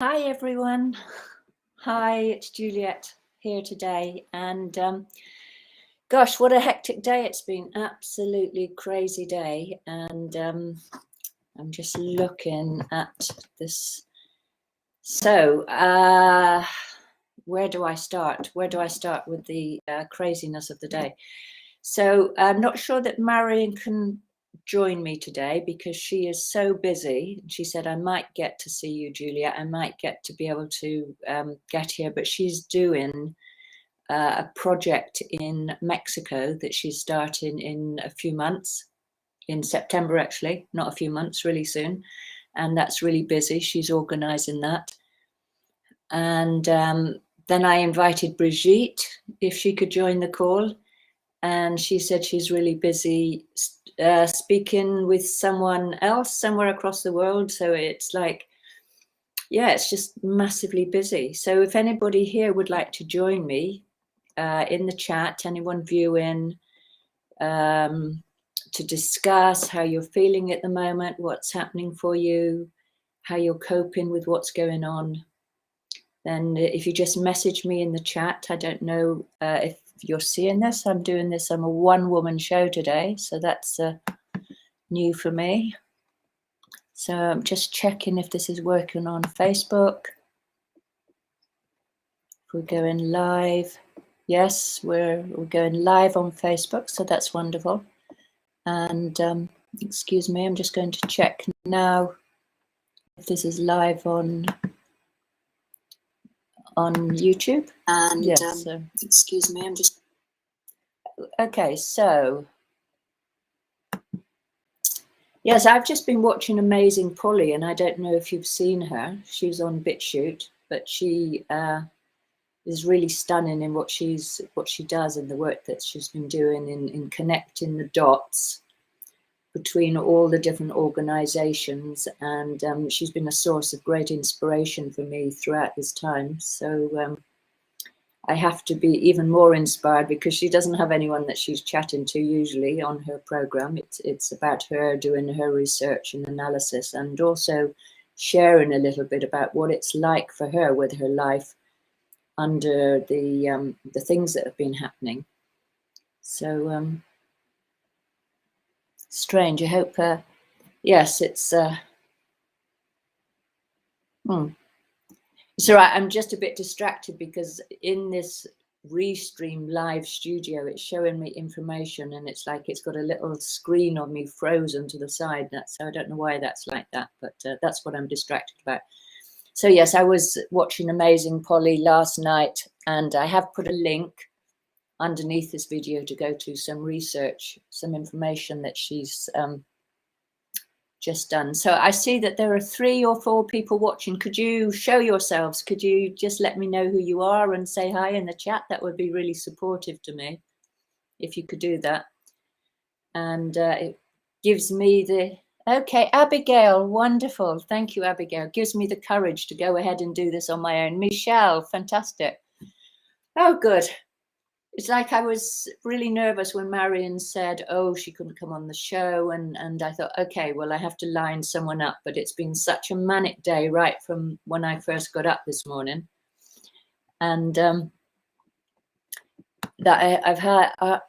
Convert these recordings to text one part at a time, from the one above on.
Hi everyone. Hi, it's Juliet here today, and gosh, what a hectic day it's been. Absolutely crazy day, and I'm just looking at this. So where do I start? Where do I start with the craziness of the day? So I'm not sure that Marion can join me today because she is so busy. She said, I might get to see you, Julia. I might get to be able to get here, but she's doing a project in Mexico that she's starting in a few months, in September, actually, not a few months, really soon. And that's really busy. She's organizing that. And then I invited Brigitte if she could join the call. And she said she's really busy speaking with someone else somewhere across the world. So it's like, yeah, it's just massively busy. So if anybody here would like to join me in the chat, anyone viewing, to discuss how you're feeling at the moment, what's happening for you, how you're coping with what's going on, then if you just message me in the chat. I don't know if you're seeing this. I'm doing this. I'm a one-woman show today, so that's new for me. So I'm just checking if this is working on Facebook. If we're going live. Yes, we're going live on Facebook, so that's wonderful. And excuse me, I'm just going to check now if this is live on YouTube. And yes, excuse me, I'm just okay. So yes, I've just been watching Amazing Polly, and I don't know if you've seen her. She's on BitChute, but she is really stunning in what she does and the work that she's been doing in connecting the dots between all the different organizations. And she's been a source of great inspiration for me throughout this time. So I have to be even more inspired because she doesn't have anyone that she's chatting to usually on her program. It's about her doing her research and analysis, and also sharing a little bit about what it's like for her with her life under the things that have been happening. So strange. I hope. Yes, it's. It's all right. I'm just a bit distracted because in this Restream live studio, it's showing me information, and it's like it's got a little screen of me frozen to the side. So I don't know why that's like that, but that's what I'm distracted about. So yes, I was watching Amazing Polly last night, and I have put a link underneath this video to go to some research, some information that she's just done. So I see that there are 3 or 4 people watching. Could you show yourselves? Could you just let me know who you are and say hi in the chat? That would be really supportive to me if you could do that. And it gives me the, okay, Abigail, wonderful. Thank you, Abigail. Gives me the courage to go ahead and do this on my own. Michelle, fantastic. Oh, good. It's like I was really nervous when Marion said, oh, she couldn't come on the show. And I thought, okay, well, I have to line someone up. But it's been such a manic day right from when I first got up this morning. And that I've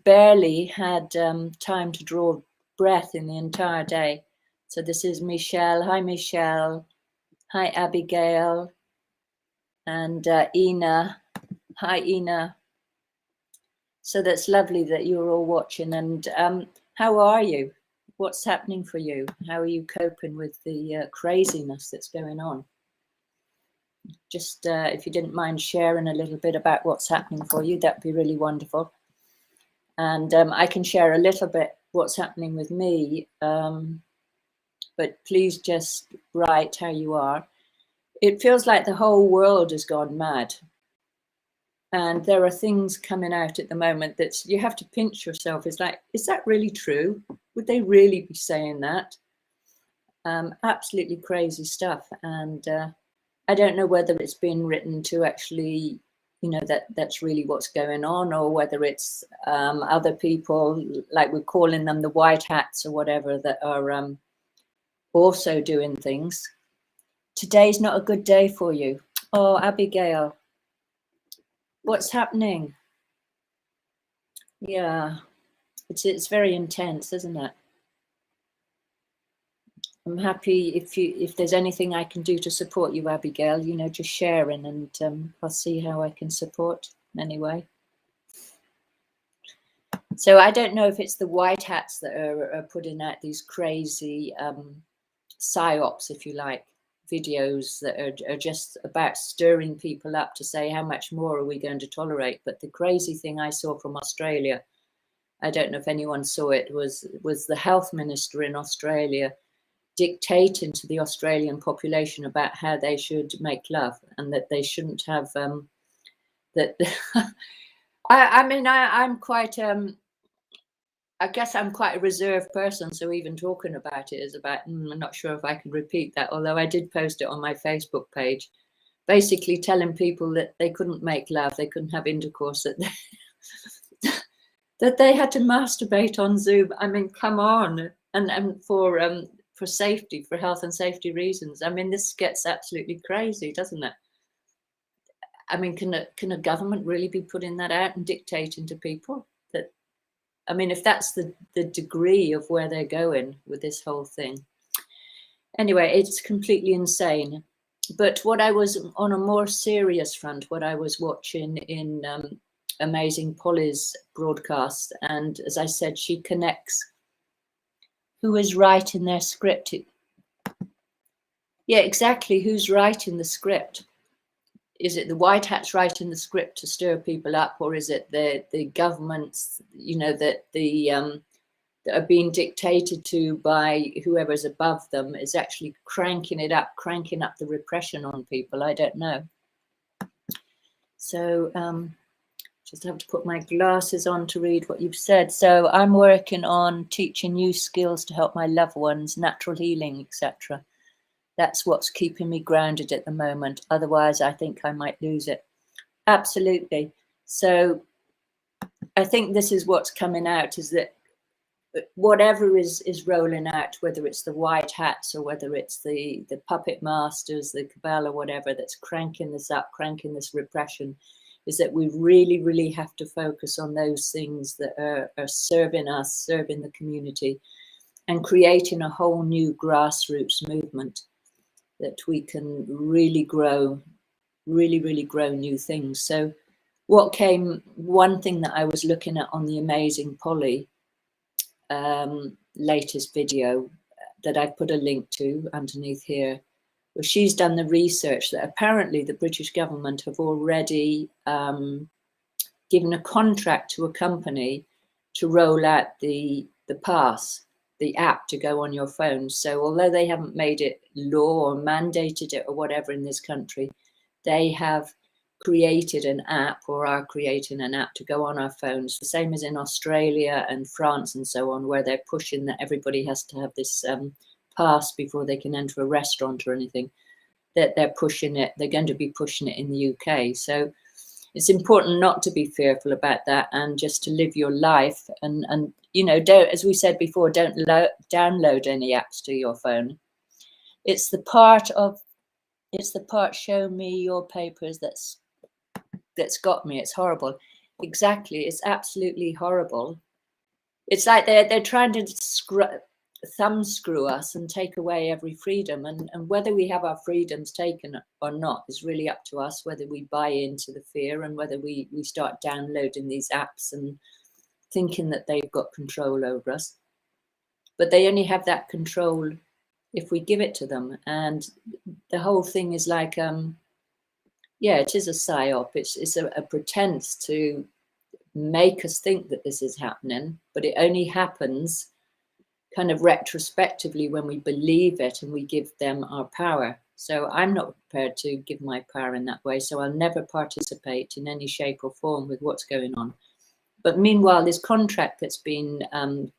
barely had time to draw breath in the entire day. So this is Michelle. Hi, Michelle. Hi, Abigail. And Ina. Hi, Ina. So that's lovely that you're all watching. And how are you? What's happening for you? How are you coping with the craziness that's going on? Just if you didn't mind sharing a little bit about what's happening for you, that'd be really wonderful. And I can share a little bit what's happening with me, but please just write how you are. It feels like the whole world has gone mad. And there are things coming out at the moment that you have to pinch yourself. It's like, is that really true? Would they really be saying that? Absolutely crazy stuff. And I don't know whether it's been written to actually, you know, that's really what's going on, or whether it's other people, like we're calling them the white hats or whatever, that are also doing things. Today's not a good day for you. Oh, Abigail, what's happening? Yeah, it's very intense, isn't it? I'm happy if there's anything I can do to support you, Abigail, you know, just sharing, and I'll see how I can support anyway. So I don't know if it's the white hats that are putting out these crazy psyops, if you like, videos that are just about stirring people up to say how much more are we going to tolerate. But the crazy thing I saw from Australia, I don't know if anyone saw it, was the health minister in Australia dictating to the Australian population about how they should make love, and that they shouldn't have that. I mean, I'm quite I guess I'm quite a reserved person, so even talking about it is about, I'm not sure if I can repeat that, although I did post it on my Facebook page, basically telling people that they couldn't make love, they couldn't have intercourse, that that they had to masturbate on Zoom. I mean, come on, and for safety, for health and safety reasons. I mean, this gets absolutely crazy, doesn't it? I mean, can a government really be putting that out and dictating to people that? I mean, if that's the degree of where they're going with this whole thing. Anyway, it's completely insane. But what I was, on a more serious front, what I was watching in Amazing Polly's broadcast, and as I said, she connects who is writing their script. Yeah, exactly. Who's writing the script? Is it the white hats writing the script to stir people up, or is it the governments, you know, that are being dictated to by whoever's above them is actually cranking it up, cranking up the repression on people? I don't know. So just have to put my glasses on to read what you've said. So I'm working on teaching new skills to help my loved ones, natural healing, etc. That's what's keeping me grounded at the moment. Otherwise, I think I might lose it. Absolutely. So I think this is what's coming out, is that whatever is rolling out, whether it's the white hats or whether it's the puppet masters, the cabal or whatever, that's cranking this up, cranking this repression, is that we really, really have to focus on those things that are serving us, serving the community, and creating a whole new grassroots movement that we can really grow, really grow new things. So what came, one thing that I was looking at on the Amazing Polly latest video that I've put a link to underneath here, well, she's done the research that apparently the British government have already given a contract to a company to roll out the pass, the app to go on your phone. So although they haven't made it law or mandated it or whatever in this country, they have created an app, or are creating an app to go on our phones, the same as in Australia and France and so on, where they're pushing that everybody has to have this pass before they can enter a restaurant or anything, that they're pushing it. They're going to be pushing it in the UK. So it's important not to be fearful about that, and just to live your life, and you know, don't, as we said before, don't download any apps to your phone. It's the part show me your papers that's got me. It's horrible. Exactly. It's absolutely horrible. It's like they're trying to thumb screw us and take away every freedom, and whether we have our freedoms taken or not is really up to us, whether we buy into the fear and whether we start downloading these apps and thinking that they've got control over us. But they only have that control if we give it to them. And the whole thing is like yeah, it is a psyop. It's a pretense to make us think that this is happening, but it only happens kind of retrospectively when we believe it and we give them our power. So I'm not prepared to give my power in that way. So I'll never participate in any shape or form with what's going on. But meanwhile, this contract that's been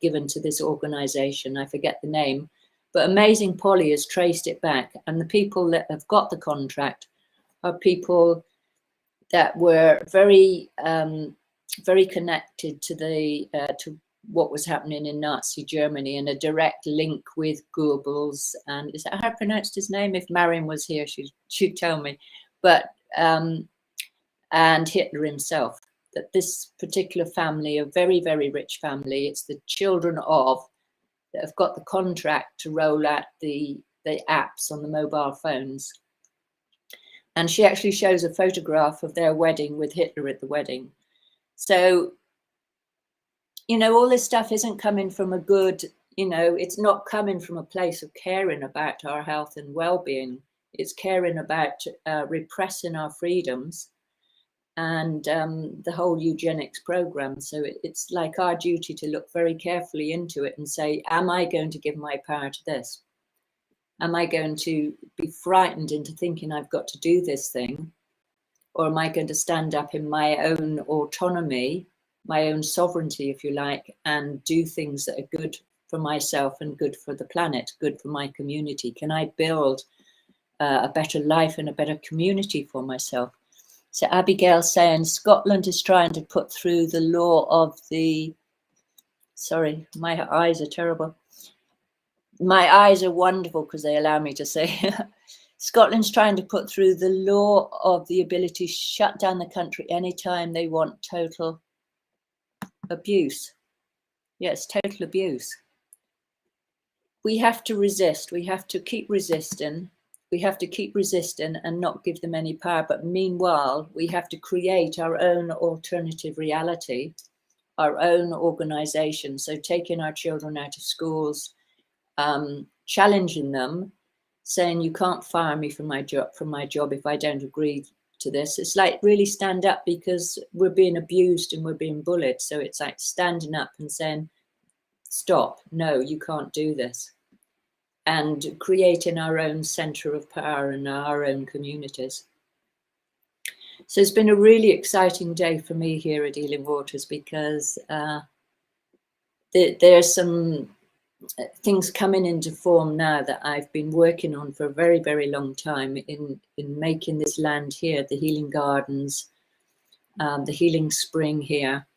given to this organization, I forget the name, but Amazing Polly has traced it back. And the people that have got the contract are people that were very, very connected to the what was happening in Nazi Germany, and a direct link with Goebbels. And is that how I pronounced his name? If Marion was here, she'd tell me. But and Hitler himself. That this particular family, a very, very rich family, it's the children of that have got the contract to roll out the apps on the mobile phones. And she actually shows a photograph of their wedding with Hitler at the wedding. So, you know, all this stuff isn't coming from a good, you know, it's not coming from a place of caring about our health and well-being. It's caring about repressing our freedoms and the whole eugenics program. So it's like our duty to look very carefully into it and say, am I going to give my power to this? Am I going to be frightened into thinking I've got to do this thing? Or am I going to stand up in my own autonomy, my own sovereignty, if you like, and do things that are good for myself and good for the planet, good for my community? Can I build a better life and a better community for myself? So Abigail's saying Scotland is trying to put through the law of the, sorry, my eyes are terrible. My eyes are wonderful because they allow me to say, Scotland's trying to put through the law of the ability to shut down the country anytime they want total abuse. Yes, total abuse. We have to resist. We have to keep resisting. We have to keep resisting and not give them any power. But meanwhile, we have to create our own alternative reality, our own organization. So taking our children out of schools, challenging them, saying you can't fire me from my job if I don't agree to this. It's like really stand up, because we're being abused and we're being bullied. So it's like standing up and saying, stop, no, you can't do this. And creating our own center of power in our own communities. So it's been a really exciting day for me here at Healing Waters, because there's some things coming into form now that I've been working on for a very, very long time in making this land here, the healing gardens, the healing spring here.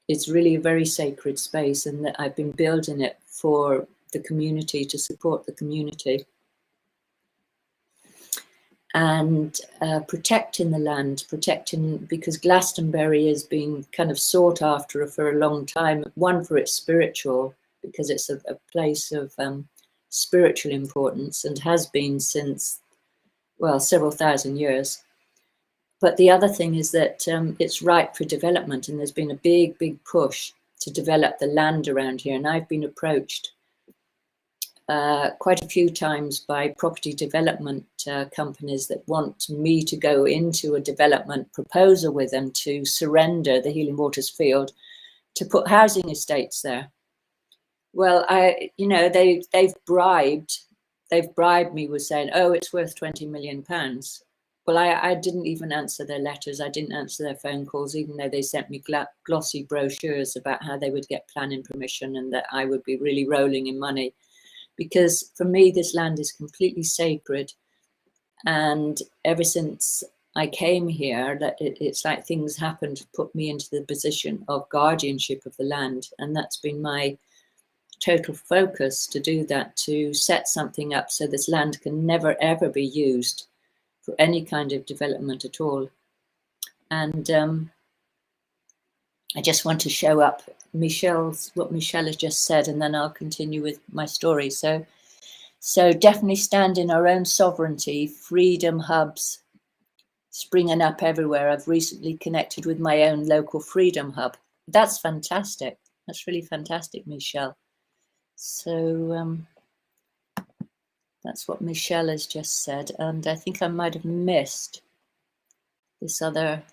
It's really a very sacred space, and that I've been building it for the community, to support the community, and protecting the land, because Glastonbury has been kind of sought after for a long time. One, for its spiritual, because it's a place of spiritual importance, and has been since, well, several thousand years. But the other thing is that it's ripe for development, and there's been a big, big push to develop the land around here. And I've been approached quite a few times by property development companies that want me to go into a development proposal with them to surrender the Healing Waters field to put housing estates there. Well, they've bribed me with saying, oh, it's worth £20 million. Well, I didn't even answer their letters. I didn't answer their phone calls, even though they sent me glossy brochures about how they would get planning permission and that I would be really rolling in money. Because for me, this land is completely sacred. And ever since I came here, it's like things happened to put me into the position of guardianship of the land. And that's been my total focus, to do that, to set something up so this land can never, ever be used for any kind of development at all. And I just want to show up what Michelle has just said, and then I'll continue with my story. So definitely stand in our own sovereignty, freedom hubs springing up everywhere. I've recently connected with my own local freedom hub. That's fantastic. That's really fantastic, Michelle. So that's what Michelle has just said. And I think I might have missed this other,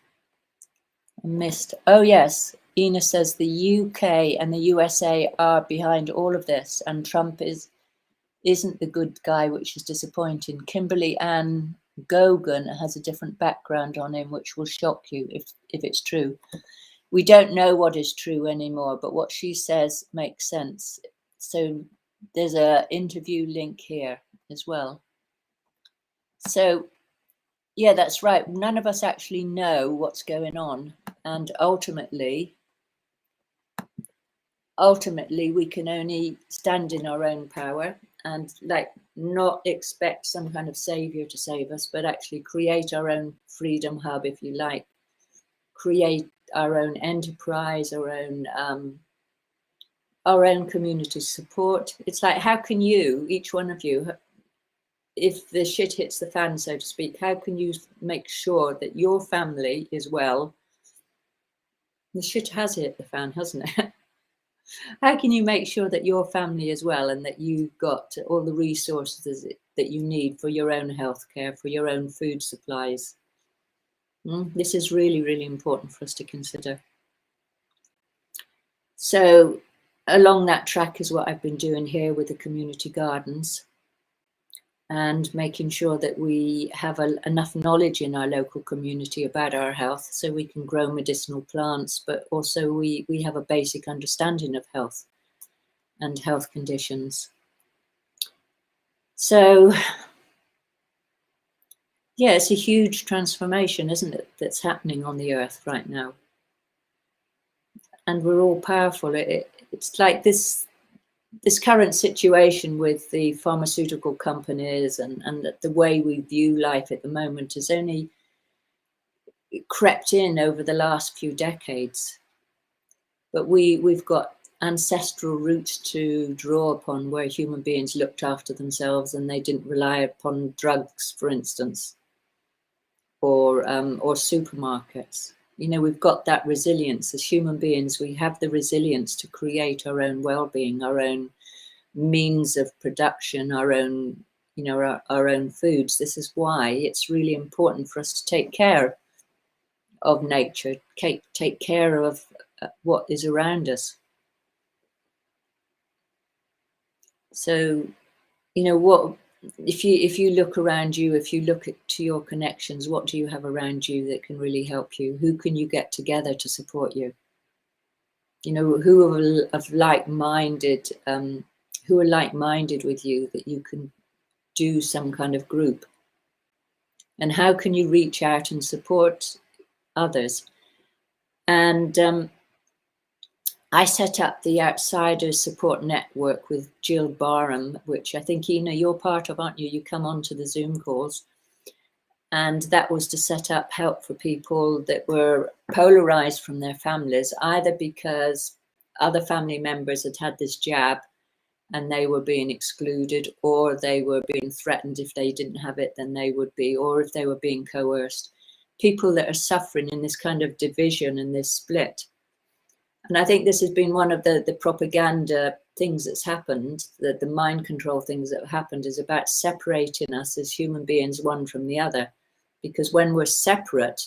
oh yes, Ina says the UK and the USA are behind all of this, and Trump isn't the good guy, which is disappointing. Kimberly Ann Gogan has a different background on him, which will shock you if it's true. We don't know what is true anymore, but what she says makes sense. So there's an interview link here as well. So yeah, that's right. None of us actually know what's going on. And ultimately, ultimately we can only stand in our own power and like not expect some kind of savior to save us, but actually create our own freedom hub, if you like, create our own enterprise, our own community support. It's like, how can you, each one of you, if the shit hits the fan, so to speak, how can you make sure that your family is well? The shit has hit the fan, hasn't it? How can you make sure that your family is well and that you've got all the resources that you need for your own healthcare, for your own food supplies? This is really, really important for us to consider. So along that track is what I've been doing here with the community gardens, and making sure that we have enough knowledge in our local community about our health so we can grow medicinal plants, but also we have a basic understanding of health and health conditions. So yeah, it's a huge transformation, isn't it, that's happening on the earth right now. And we're all powerful. It's like this current situation with the pharmaceutical companies and the way we view life at the moment has only crept in over the last few decades. But we've got ancestral roots to draw upon, where human beings looked after themselves and they didn't rely upon drugs, for instance, or supermarkets. You know, we've got that resilience as human beings. We have the resilience to create our own well-being, our own means of production, our own, you know, our own foods. This is why it's really important for us to take care of nature, take care of what is around us. So, you know, what if you look around you, if you look to your connections, what do you have around you that can really help you? Who can you get together to support you? You know, who are like-minded, who are like-minded with you, that you can do some kind of group? And how can you reach out and support others? And I set up the Outsiders Support Network with Jill Barham, which I think, you know, you're part of, aren't you? You come onto the Zoom calls. And that was to set up help for people that were polarized from their families, either because other family members had had this jab and they were being excluded, or they were being threatened if they didn't have it, then they would be, or if they were being coerced. People that are suffering in this kind of division and this split. And I think this has been one of the propaganda things that's happened, the mind control things that have happened, is about separating us as human beings one from the other. Because when we're separate,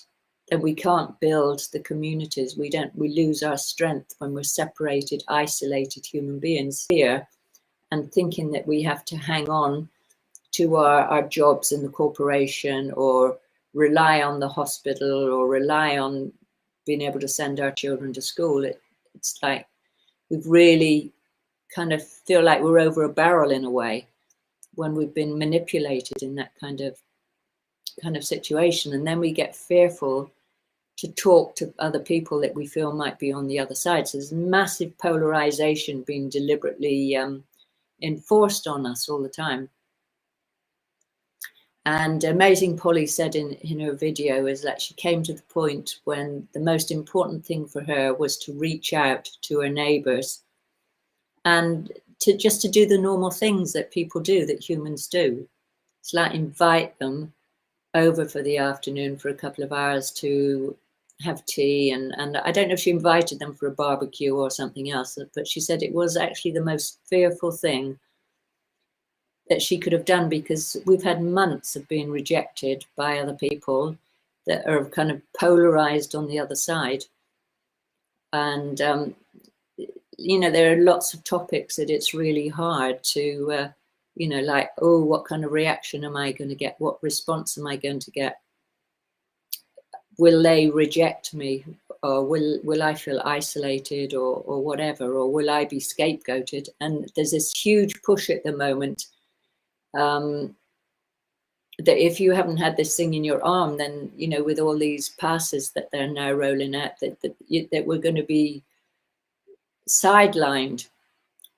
then we can't build the communities. We lose our strength when we're separated, isolated human beings here, and thinking that we have to hang on to our jobs in the corporation, or rely on the hospital, or rely on being able to send our children to school. It's like we've really kind of feel like we're over a barrel in a way when we've been manipulated in that kind of situation. And then we get fearful to talk to other people that we feel might be on the other side. So there's massive polarization being deliberately enforced on us all the time. And Amazing Polly said in her video is that she came to the point when the most important thing for her was to reach out to her neighbors and to do the normal things that people do, that humans do. It's like invite them over for the afternoon for a couple of hours to have tea. And I don't know if she invited them for a barbecue or something else, but she said it was actually the most fearful thing that she could have done, because we've had months of being rejected by other people that are kind of polarized on the other side. And, you know, there are lots of topics that it's really hard to, you know, like, oh, what kind of reaction am I going to get? What response am I going to get? Will they reject me? Or will I feel isolated, or whatever? Or will I be scapegoated? And there's this huge push at the moment that if you haven't had this thing in your arm, then, you know, with all these passes that they're now rolling out, that we're going to be sidelined,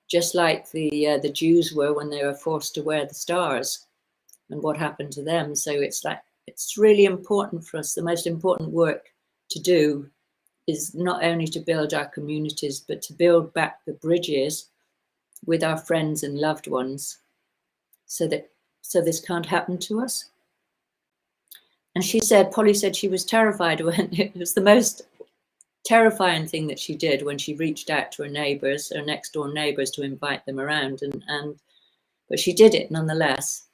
just like the Jews were when they were forced to wear the stars, and what happened to them. So it's like, it's really important for us. The most important work to do is not only to build our communities, but to build back the bridges with our friends and loved ones, so this can't happen to us. And she said, Polly said she was terrified when it was the most terrifying thing that she did when she reached out to her neighbours, her next door neighbours, to invite them around, but she did it nonetheless.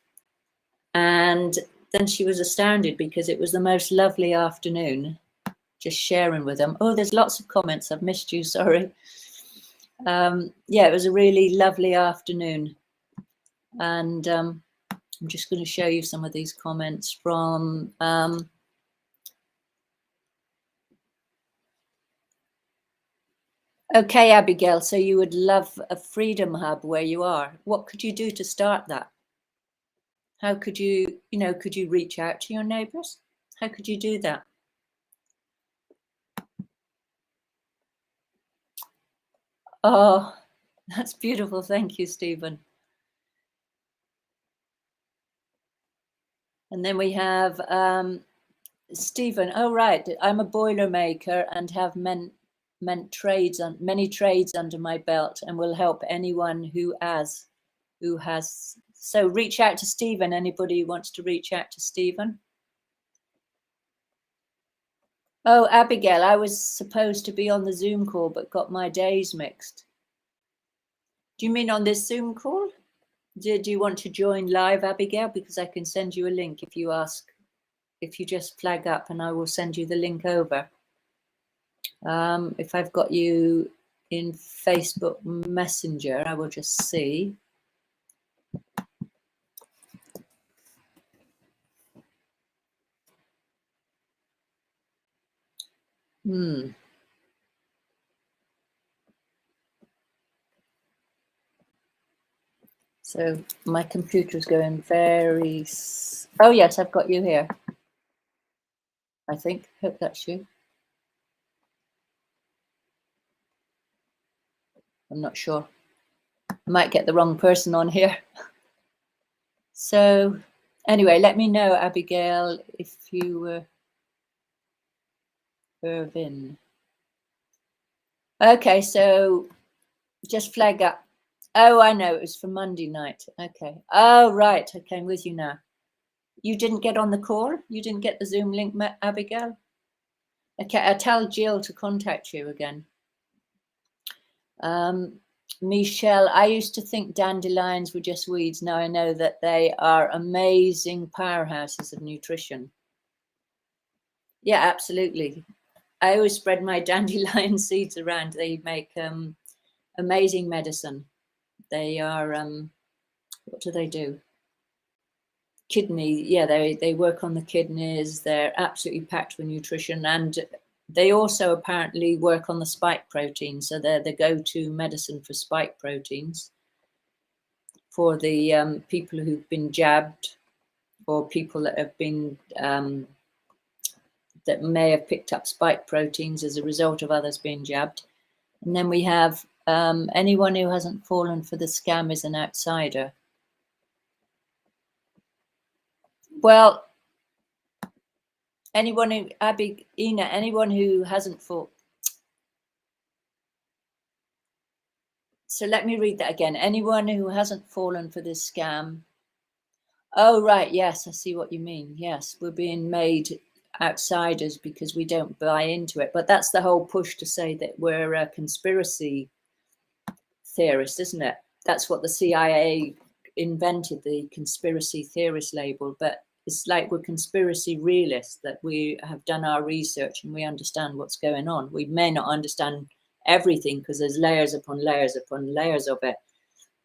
And then she was astounded because it was the most lovely afternoon, just sharing with them. Oh, there's lots of comments. I've missed you, sorry. Yeah, it was a really lovely afternoon. And I'm just going to show you some of these comments from okay, Abigail, so you would love a freedom hub where you are. What could you do to start that? How could you, could you reach out to your neighbours? How could you do that? Oh, that's beautiful. Thank you, Stephen. And then we have Stephen. Oh, right. I'm a boiler maker and have many trades under my belt, and will help anyone who has. So reach out to Stephen. Anybody who wants to reach out to Stephen? Oh, Abigail, I was supposed to be on the Zoom call, but got my days mixed. Do you mean on this Zoom call? Do you want to join live, Abigail? Because I can send you a link if you ask, if you just flag up, and I will send you the link over. If I've got you in Facebook Messenger, I will just see. So my computer's going very... Oh, yes, I've got you here. I think. Hope that's you. I'm not sure. I might get the wrong person on here. So anyway, let me know, Abigail, if you were Irvin. Okay, so just flag up. Oh, I know, it was for Monday night. Okay. Oh, right. Okay, I'm with you now. You didn't get on the call? You didn't get the Zoom link, Abigail? Okay, I'll tell Jill to contact you again. Michelle, I used to think dandelions were just weeds. Now I know that they are amazing powerhouses of nutrition. Yeah, absolutely. I always spread my dandelion seeds around. They make amazing medicine. They are, what do they do? Kidney, yeah, they work on the kidneys. They're absolutely packed with nutrition, and they also apparently work on the spike protein. So they're the go-to medicine for spike proteins for the people who've been jabbed, or people that have been that may have picked up spike proteins as a result of others being jabbed. And then we have anyone who hasn't fallen for the scam is an outsider. Well, anyone who, Ina, anyone who hasn't fallen. So let me read that again. Anyone who hasn't fallen for this scam. Oh, right. Yes, I see what you mean. Yes, we're being made outsiders because we don't buy into it. But that's the whole push to say that we're a conspiracy theorist, isn't it? That's what the CIA invented, the conspiracy theorist label. But it's like we're conspiracy realists, that we have done our research and we understand what's going on. We may not understand everything because there's layers upon layers upon layers of it,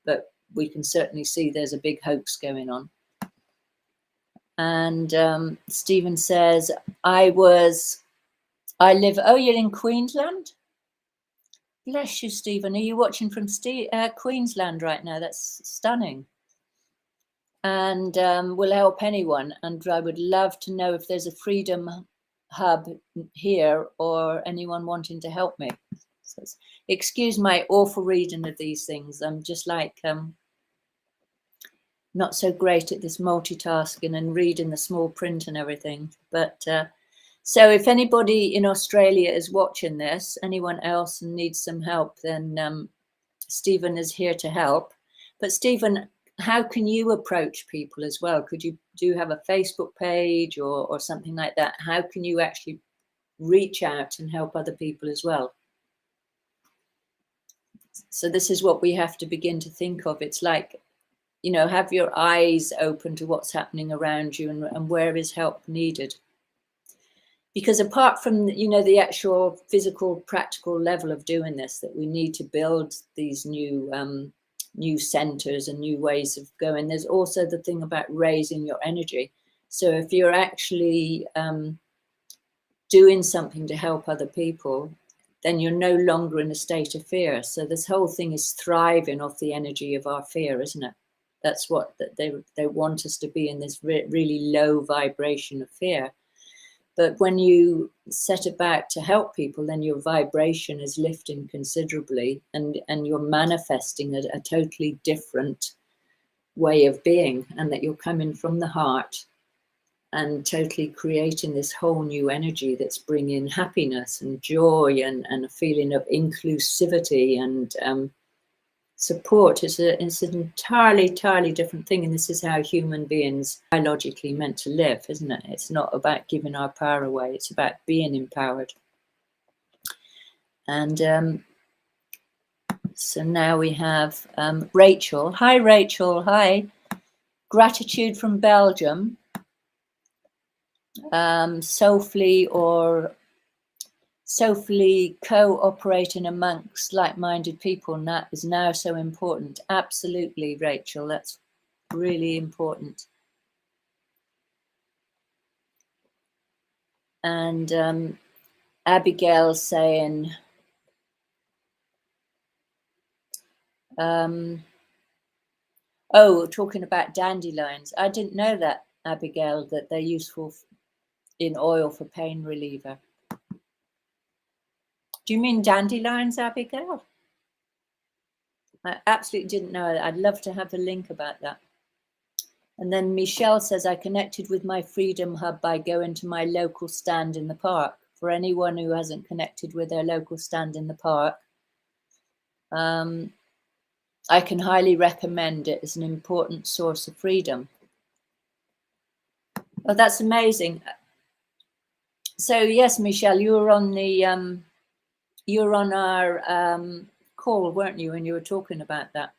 but we can certainly see there's a big hoax going on. And Stephen says, I live, oh, you're in Queensland? Bless you, Stephen. Are you watching from Queensland right now? That's stunning. And will help anyone. And I would love to know if there's a freedom hub here or anyone wanting to help me. So excuse my awful reading of these things. I'm just like not so great at this multitasking and reading the small print and everything. But so if anybody in Australia is watching this, anyone else and needs some help, then Stephen is here to help. But Stephen, how can you approach people as well? Could you have a Facebook page or something like that? How can you actually reach out and help other people as well? So this is what we have to begin to think of. It's like, you know, have your eyes open to what's happening around you and where is help needed. Because apart from, you know, the actual physical, practical level of doing this, that we need to build these new centers and new ways of going, there's also the thing about raising your energy. So if you're actually doing something to help other people, then you're no longer in a state of fear. So this whole thing is thriving off the energy of our fear, isn't it? That's what they want us to be, in this really low vibration of fear. But when you set about to help people, then your vibration is lifting considerably, and you're manifesting a totally different way of being, and that you're coming from the heart and totally creating this whole new energy that's bringing happiness and joy and a feeling of inclusivity and support. It's an entirely different thing, and this is how human beings are biologically meant to live, isn't it? It's not about giving our power away, it's about being empowered. And so now we have Rachel. Hi Rachel. Hi. Gratitude from Belgium. Soulfully cooperating amongst like-minded people, and that is now so important. Absolutely, Rachel, that's really important. And Abigail saying, oh, talking about dandelions. I didn't know that, Abigail, that they're useful in oil for pain reliever. Do you mean dandelions, Abigail? I absolutely didn't know that. I'd love to have a link about that. And then Michelle says, I connected with my Freedom Hub by going to my local stand in the park. For anyone who hasn't connected with their local stand in the park, I can highly recommend it as an important source of freedom. Oh, that's amazing. So yes, Michelle, you were on the you were on our call, weren't you, when you were talking about that?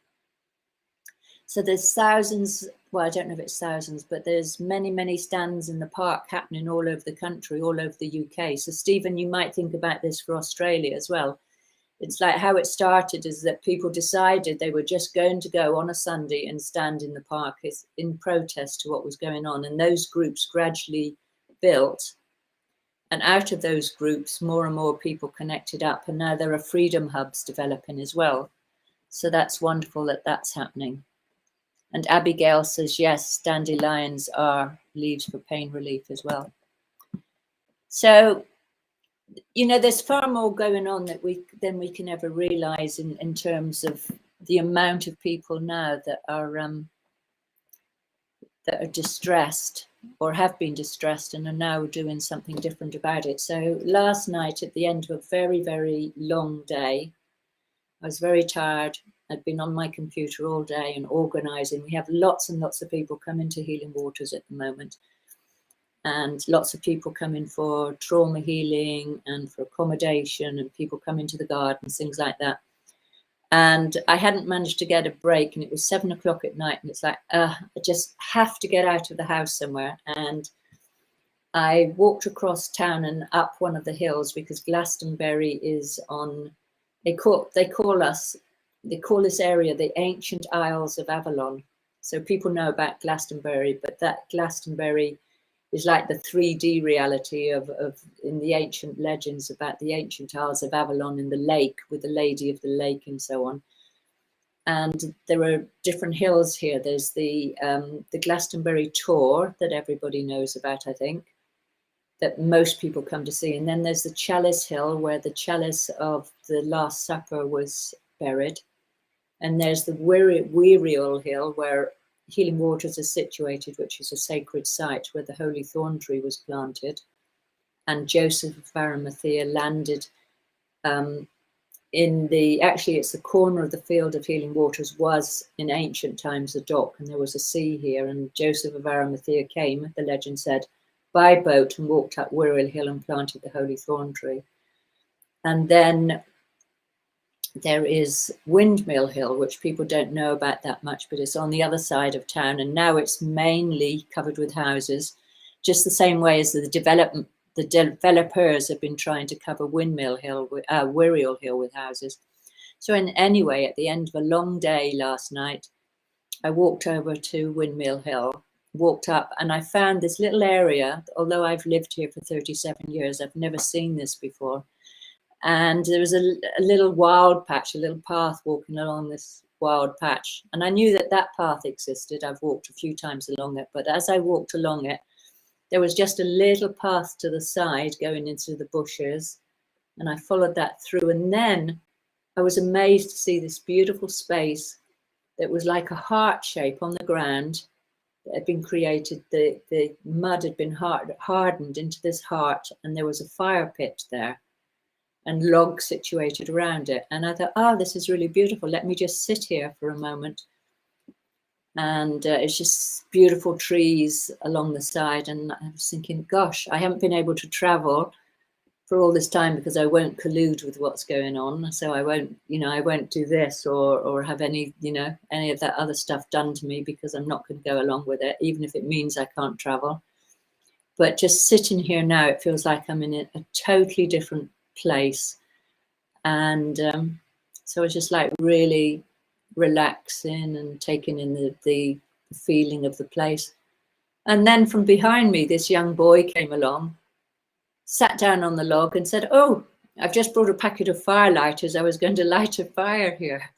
So there's thousands, well, I don't know if it's thousands, but there's many stands in the park happening all over the country, all over the UK. So Stephen, you might think about this for Australia as well. It's like how it started is that people decided they were just going to go on a Sunday and stand in the park in protest to what was going on. And those groups gradually built. And out of those groups, more and more people connected up. And now there are freedom hubs developing as well. So that's wonderful that that's happening. And Abigail says, yes, dandelions are leaves for pain relief as well. So, you know, there's far more going on than we can ever realize in terms of the amount of people now that are distressed or have been distressed and are now doing something different about it. So last night, at the end of a very long day, I was very tired. I'd been on my computer all day and organizing. We have lots and lots of people coming to Healing Waters at the moment, and lots of people coming for trauma healing and for accommodation, and people coming to the gardens, things like that. And I hadn't managed to get a break, and it was 7 o'clock at night, and it's like, I just have to get out of the house somewhere. And I walked across town and up one of the hills, because Glastonbury is on, they call this area the Ancient Isles of Avalon. So people know about Glastonbury, but that Glastonbury is like the 3D reality of in the ancient legends about the ancient Isles of Avalon in the lake with the Lady of the Lake and so on. And there are different hills here. There's the Glastonbury Tor that everybody knows about, I think. that most people come to see. And then there's the Chalice Hill, where the chalice of the Last Supper was buried. And there's the Wearial Hill, where Healing Waters is situated, which is a sacred site where the holy thorn tree was planted. And Joseph of Arimathea landed actually it's the corner of the field of Healing Waters was in ancient times a dock, and there was a sea here, and Joseph of Arimathea came, the legend said, by boat and walked up Wearial Hill and planted the holy thorn tree. And then there is Windmill Hill, which people don't know about that much, but it's on the other side of town, and now it's mainly covered with houses, just the same way as the developers have been trying to cover Wearial Hill with houses. So anyway, at the end of a long day last night, I walked over to Windmill Hill, walked up, and I found this little area. Although I've lived here for 37 years, I've never seen this before. And there was a little wild patch, a little path walking along this wild patch. And I knew that that path existed. I've walked a few times along it, but as I walked along it, there was just a little path to the side going into the bushes, and I followed that through. And then I was amazed to see this beautiful space that was like a heart shape on the ground that had been created. The mud had been hardened into this heart, and there was a fire pit there and logs situated around it. And I thought, oh, this is really beautiful. Let me just sit here for a moment. And it's just beautiful trees along the side. And I was thinking, gosh, I haven't been able to travel for all this time because I won't collude with what's going on. So I won't, I won't do this or have any, any of that other stuff done to me, because I'm not going to go along with it, even if it means I can't travel. But just sitting here now, it feels like I'm in a totally different place. And so it's just like really relaxing and taking in the feeling of the place. And then from behind me, this young boy came along, sat down on the log and said, oh, I've just brought a packet of firelighters. I was going to light a fire here.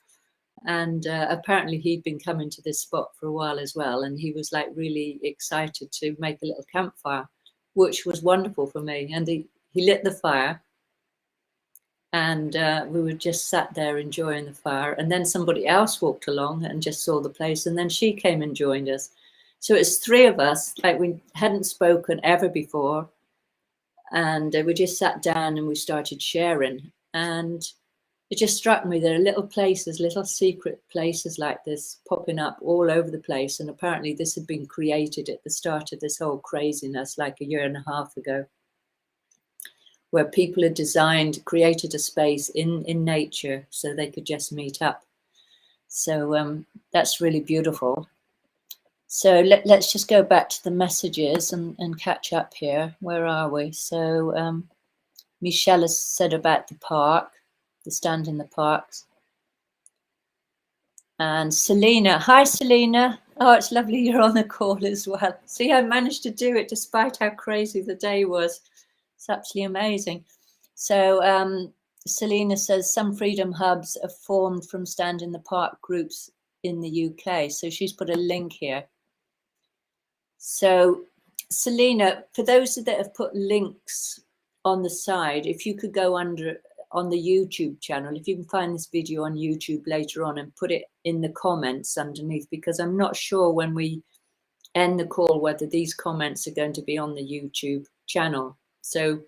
And apparently he'd been coming to this spot for a while as well. And he was like really excited to make a little campfire, which was wonderful for me. And he lit the fire. And we were just sat there enjoying the fire. And then somebody else walked along and just saw the place. And then she came and joined us. So it's three of us, like we hadn't spoken ever before. And we just sat down and we started sharing. And it just struck me there are little places, little secret places like this popping up all over the place. And apparently this had been created at the start of this whole craziness like a year and a half ago, where people had created a space in nature so they could just meet up. So that's really beautiful. So let's just go back to the messages and catch up here. Where are we? So Michelle has said about the park, the stand in the parks. And Selena, hi Selena. Oh, it's lovely you're on the call as well. See, I managed to do it despite how crazy the day was. It's absolutely amazing. So Selena says some freedom hubs are formed from stand in the park groups in the UK. So she's put a link here. So Selena, for those that have put links on the side, if you could go on the YouTube channel, if you can find this video on YouTube later on and put it in the comments underneath, because I'm not sure when we end the call whether these comments are going to be on the YouTube channel. So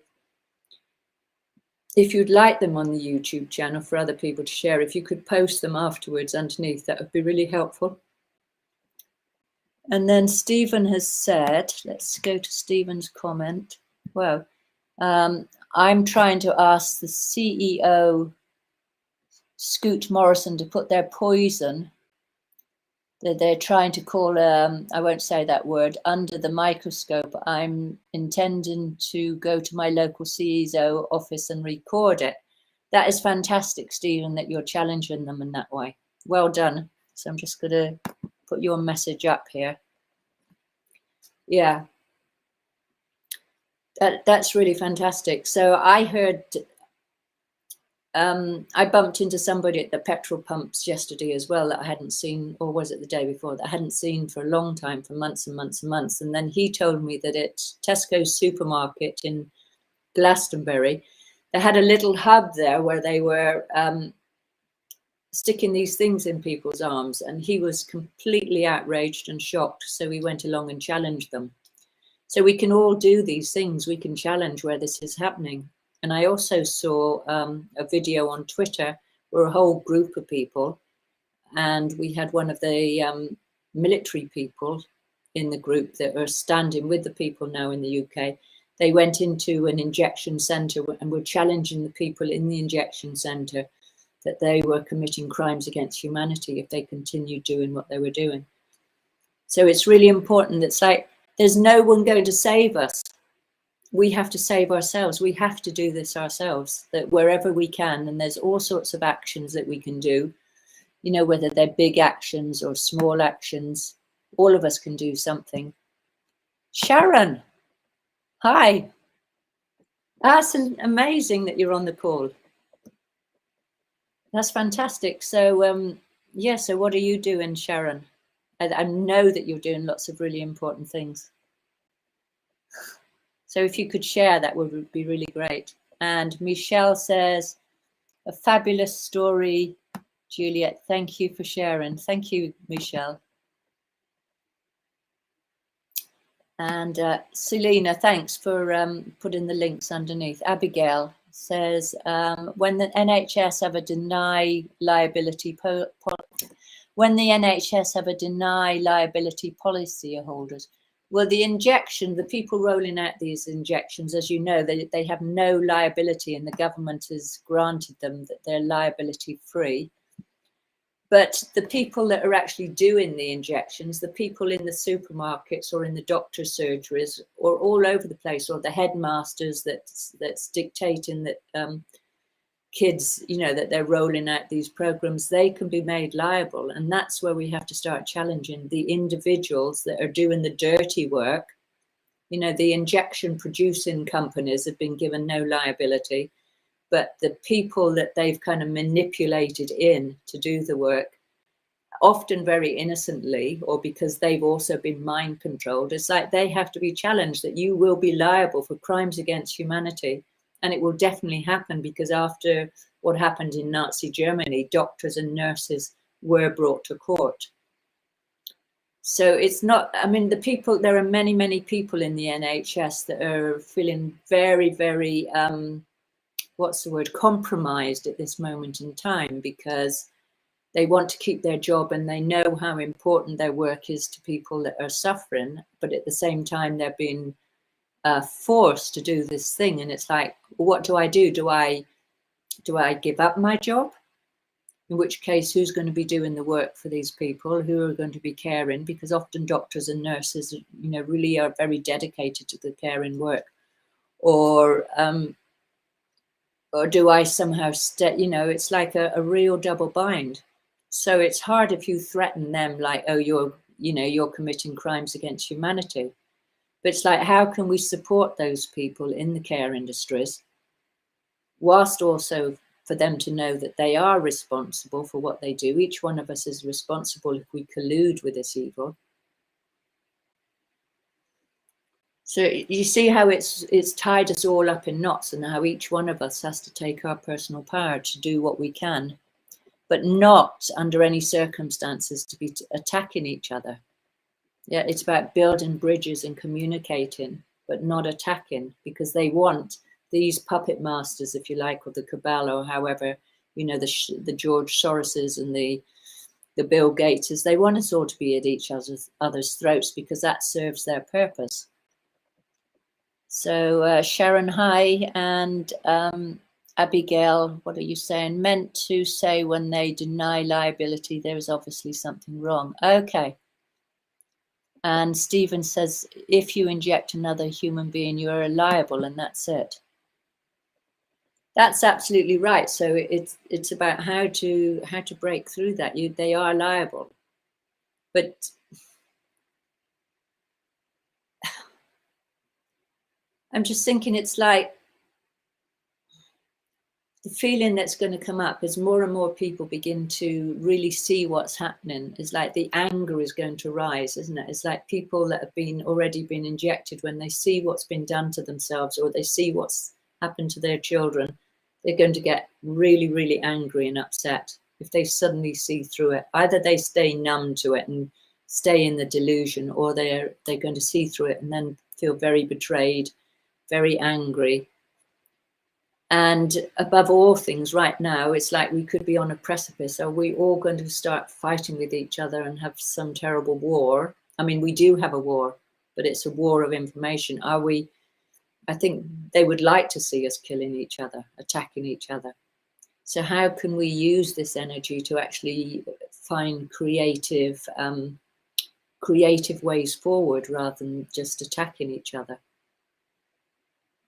if you'd like them on the YouTube channel for other people to share, if you could post them afterwards underneath, that would be really helpful. And then Stephen has said, let's go to Stephen's comment. Well, I'm trying to ask the CEO, Scoot Morrison, to put their poison that they're trying to call, I won't say that word, under the microscope. I'm intending to go to my local CEO office and record it. That is fantastic, Stephen, that you're challenging them in that way. Well done. So I'm just going to put your message up here. Yeah. That's really fantastic. So I heard I bumped into somebody at the petrol pumps yesterday as well that I hadn't seen, or was it the day before, that I hadn't seen for a long time, for months and months and months. And then he told me that at Tesco's supermarket in Glastonbury, they had a little hub there where they were sticking these things in people's arms, and he was completely outraged and shocked. So we went along and challenged them. So we can all do these things. We can challenge where this is happening. And I also saw a video on Twitter where a whole group of people, and we had one of the military people in the group that are standing with the people now in the UK. They went into an injection centre and were challenging the people in the injection centre that they were committing crimes against humanity if they continued doing what they were doing. So it's really important. It's like, there's no one going to save us. We have to save ourselves. We have to do this ourselves, that wherever we can, and there's all sorts of actions that we can do, you know, whether they're big actions or small actions, all of us can do something. Sharon, hi. That's amazing that you're on the call. That's fantastic. So, yeah, so what are you doing, Sharon? I know that you're doing lots of really important things. So if you could share, that would be really great. And Michelle says, a fabulous story, Juliet. Thank you for sharing. Thank you, Michelle. And Selena, thanks for putting the links underneath. Abigail says, when the NHS have a deny liability policy holders. Well, the injection, the people rolling out these injections, as you know, they have no liability, and the government has granted them that they're liability free. But the people that are actually doing the injections, the people in the supermarkets or in the doctor's surgeries or all over the place, or the headmasters that's dictating that kids, you know, that they're rolling out these programs, they can be made liable. And that's where we have to start challenging the individuals that are doing the dirty work. You know, the injection producing companies have been given no liability, but the people that they've kind of manipulated in to do the work, often very innocently, or because they've also been mind controlled, it's like they have to be challenged, that you will be liable for crimes against humanity. And it will definitely happen, because after what happened in Nazi Germany, doctors and nurses were brought to court. So it's not, I mean, the people, there are many, many people in the NHS that are feeling very, very, what's the word, compromised at this moment in time, because they want to keep their job and they know how important their work is to people that are suffering. But at the same time, they're being forced to do this thing. And it's like, what do? Do I give up my job? In which case, who's going to be doing the work for these people? Who are going to be caring? Because often doctors and nurses, you know, really are very dedicated to the caring work. Or do I somehow you know, it's like a real double bind. So it's hard if you threaten them like, oh, you're committing crimes against humanity. But it's like, how can we support those people in the care industries, whilst also for them to know that they are responsible for what they do? Each one of us is responsible if we collude with this evil. So you see how it's tied us all up in knots, and how each one of us has to take our personal power to do what we can, but not under any circumstances to be attacking each other. Yeah, it's about building bridges and communicating, but not attacking, because they want these puppet masters, if you like, or the cabal, or however, you know, the George Soroses and the Bill Gateses, they want us all to be at each other's throats, because that serves their purpose. So Sharon, hi, and Abigail, what are you saying? Meant to say when they deny liability, there is obviously something wrong. Okay. And Stephen says, if you inject another human being, you are liable, and that's it. That's absolutely right. So it's about how to break through that. They are liable, but I'm just thinking, it's like, the feeling that's going to come up as more and more people begin to really see what's happening is like the anger is going to rise, isn't it? It's like people that have already been injected, when they see what's been done to themselves, or they see what's happened to their children, they're going to get really, really angry and upset if they suddenly see through it. Either they stay numb to it and stay in the delusion, or they're going to see through it and then feel very betrayed, very angry. And above all things right now, it's like we could be on a precipice. Are we all going to start fighting with each other and have some terrible war? I mean, we do have a war, but it's a war of information. Are we? I think they would like to see us killing each other, attacking each other. So how can we use this energy to actually find creative ways forward rather than just attacking each other?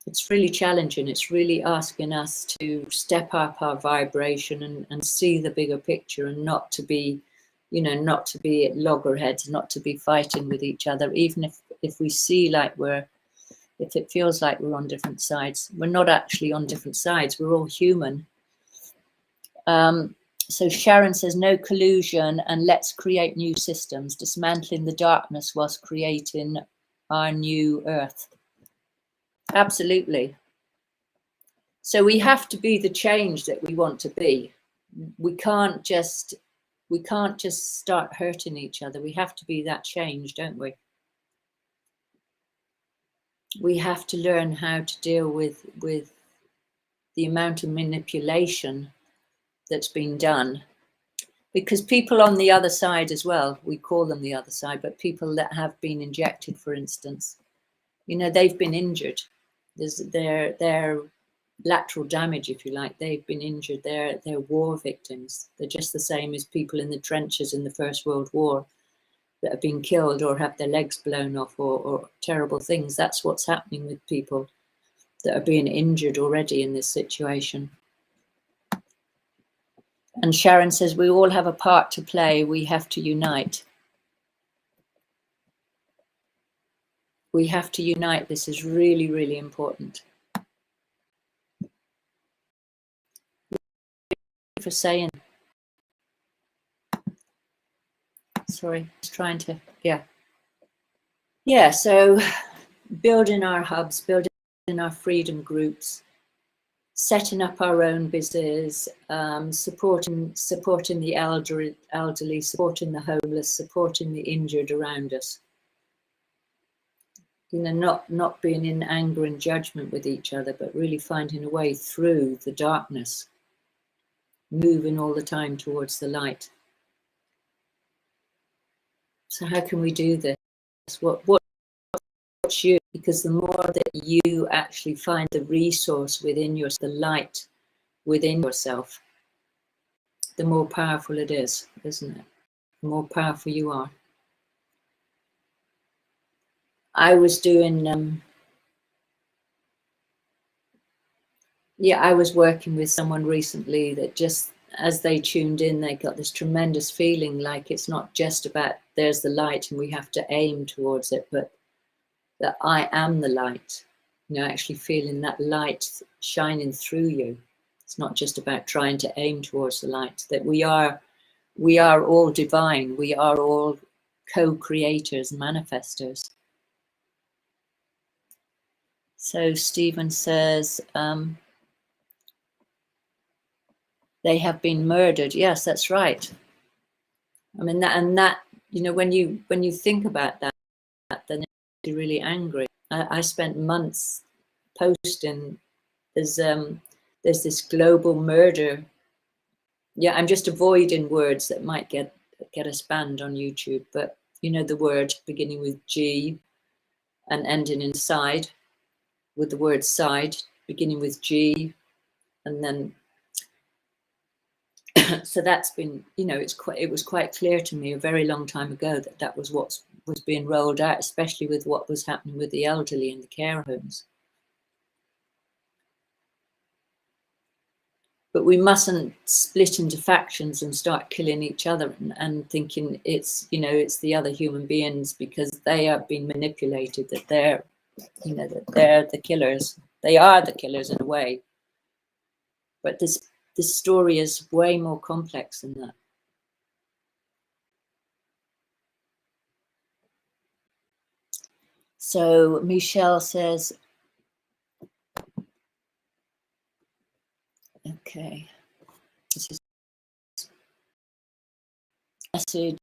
It's really challenging. It's really asking us to step up our vibration and see the bigger picture, and not to be, not to be at loggerheads, not to be fighting with each other, even if we see like if it feels like we're on different sides. We're not actually on different sides. We're all human. So Sharon says, no collusion, and let's create new systems, dismantling the darkness whilst creating our new earth. Absolutely. So we have to be the change that we want to be. We can't just start hurting each other. We have to be that change, don't we? We have to learn how to deal with the amount of manipulation that's been done, because people on the other side as well, we call them the other side, but people that have been injected, for instance, they've been injured. There's their lateral damage, if you like. They've been injured. They're war victims. They're just the same as people in the trenches in the First World War that have been killed or have their legs blown off or terrible things. That's what's happening with people that are being injured already in this situation. And Sharon says, we all have a part to play. We have to unite. We have to unite. This is really, really important. For saying, sorry, just trying to, yeah. So building our hubs, building our freedom groups, setting up our own business, supporting the elderly, supporting the homeless, supporting the injured around us. Not being in anger and judgment with each other, but really finding a way through the darkness, moving all the time towards the light. So how can we do this? What's you? Because the more that you actually find the resource within yourself, the light within yourself, the more powerful it is, isn't it? The more powerful you are. I was doing, I was working with someone recently that just as they tuned in, they got this tremendous feeling like it's not just about there's the light and we have to aim towards it, but that I am the light, actually feeling that light shining through you. It's not just about trying to aim towards the light, that we are all divine. We are all co-creators, manifestors. So Stephen says, they have been murdered. Yes, that's right. I mean, that when you think about that, then you're really angry. I spent months posting. There's this global murder. Yeah, I'm just avoiding words that might get us banned on YouTube. But the word beginning with G and ending in side, with the word side beginning with G, and then. So that's been, it was quite clear to me a very long time ago that was what was being rolled out, especially with what was happening with the elderly in the care homes. But we mustn't split into factions and start killing each other and thinking it's, it's the other human beings because they have been manipulated, that that they're the killers. They are the killers in a way. But this story is way more complex than that. So Michelle says, okay, this is a message.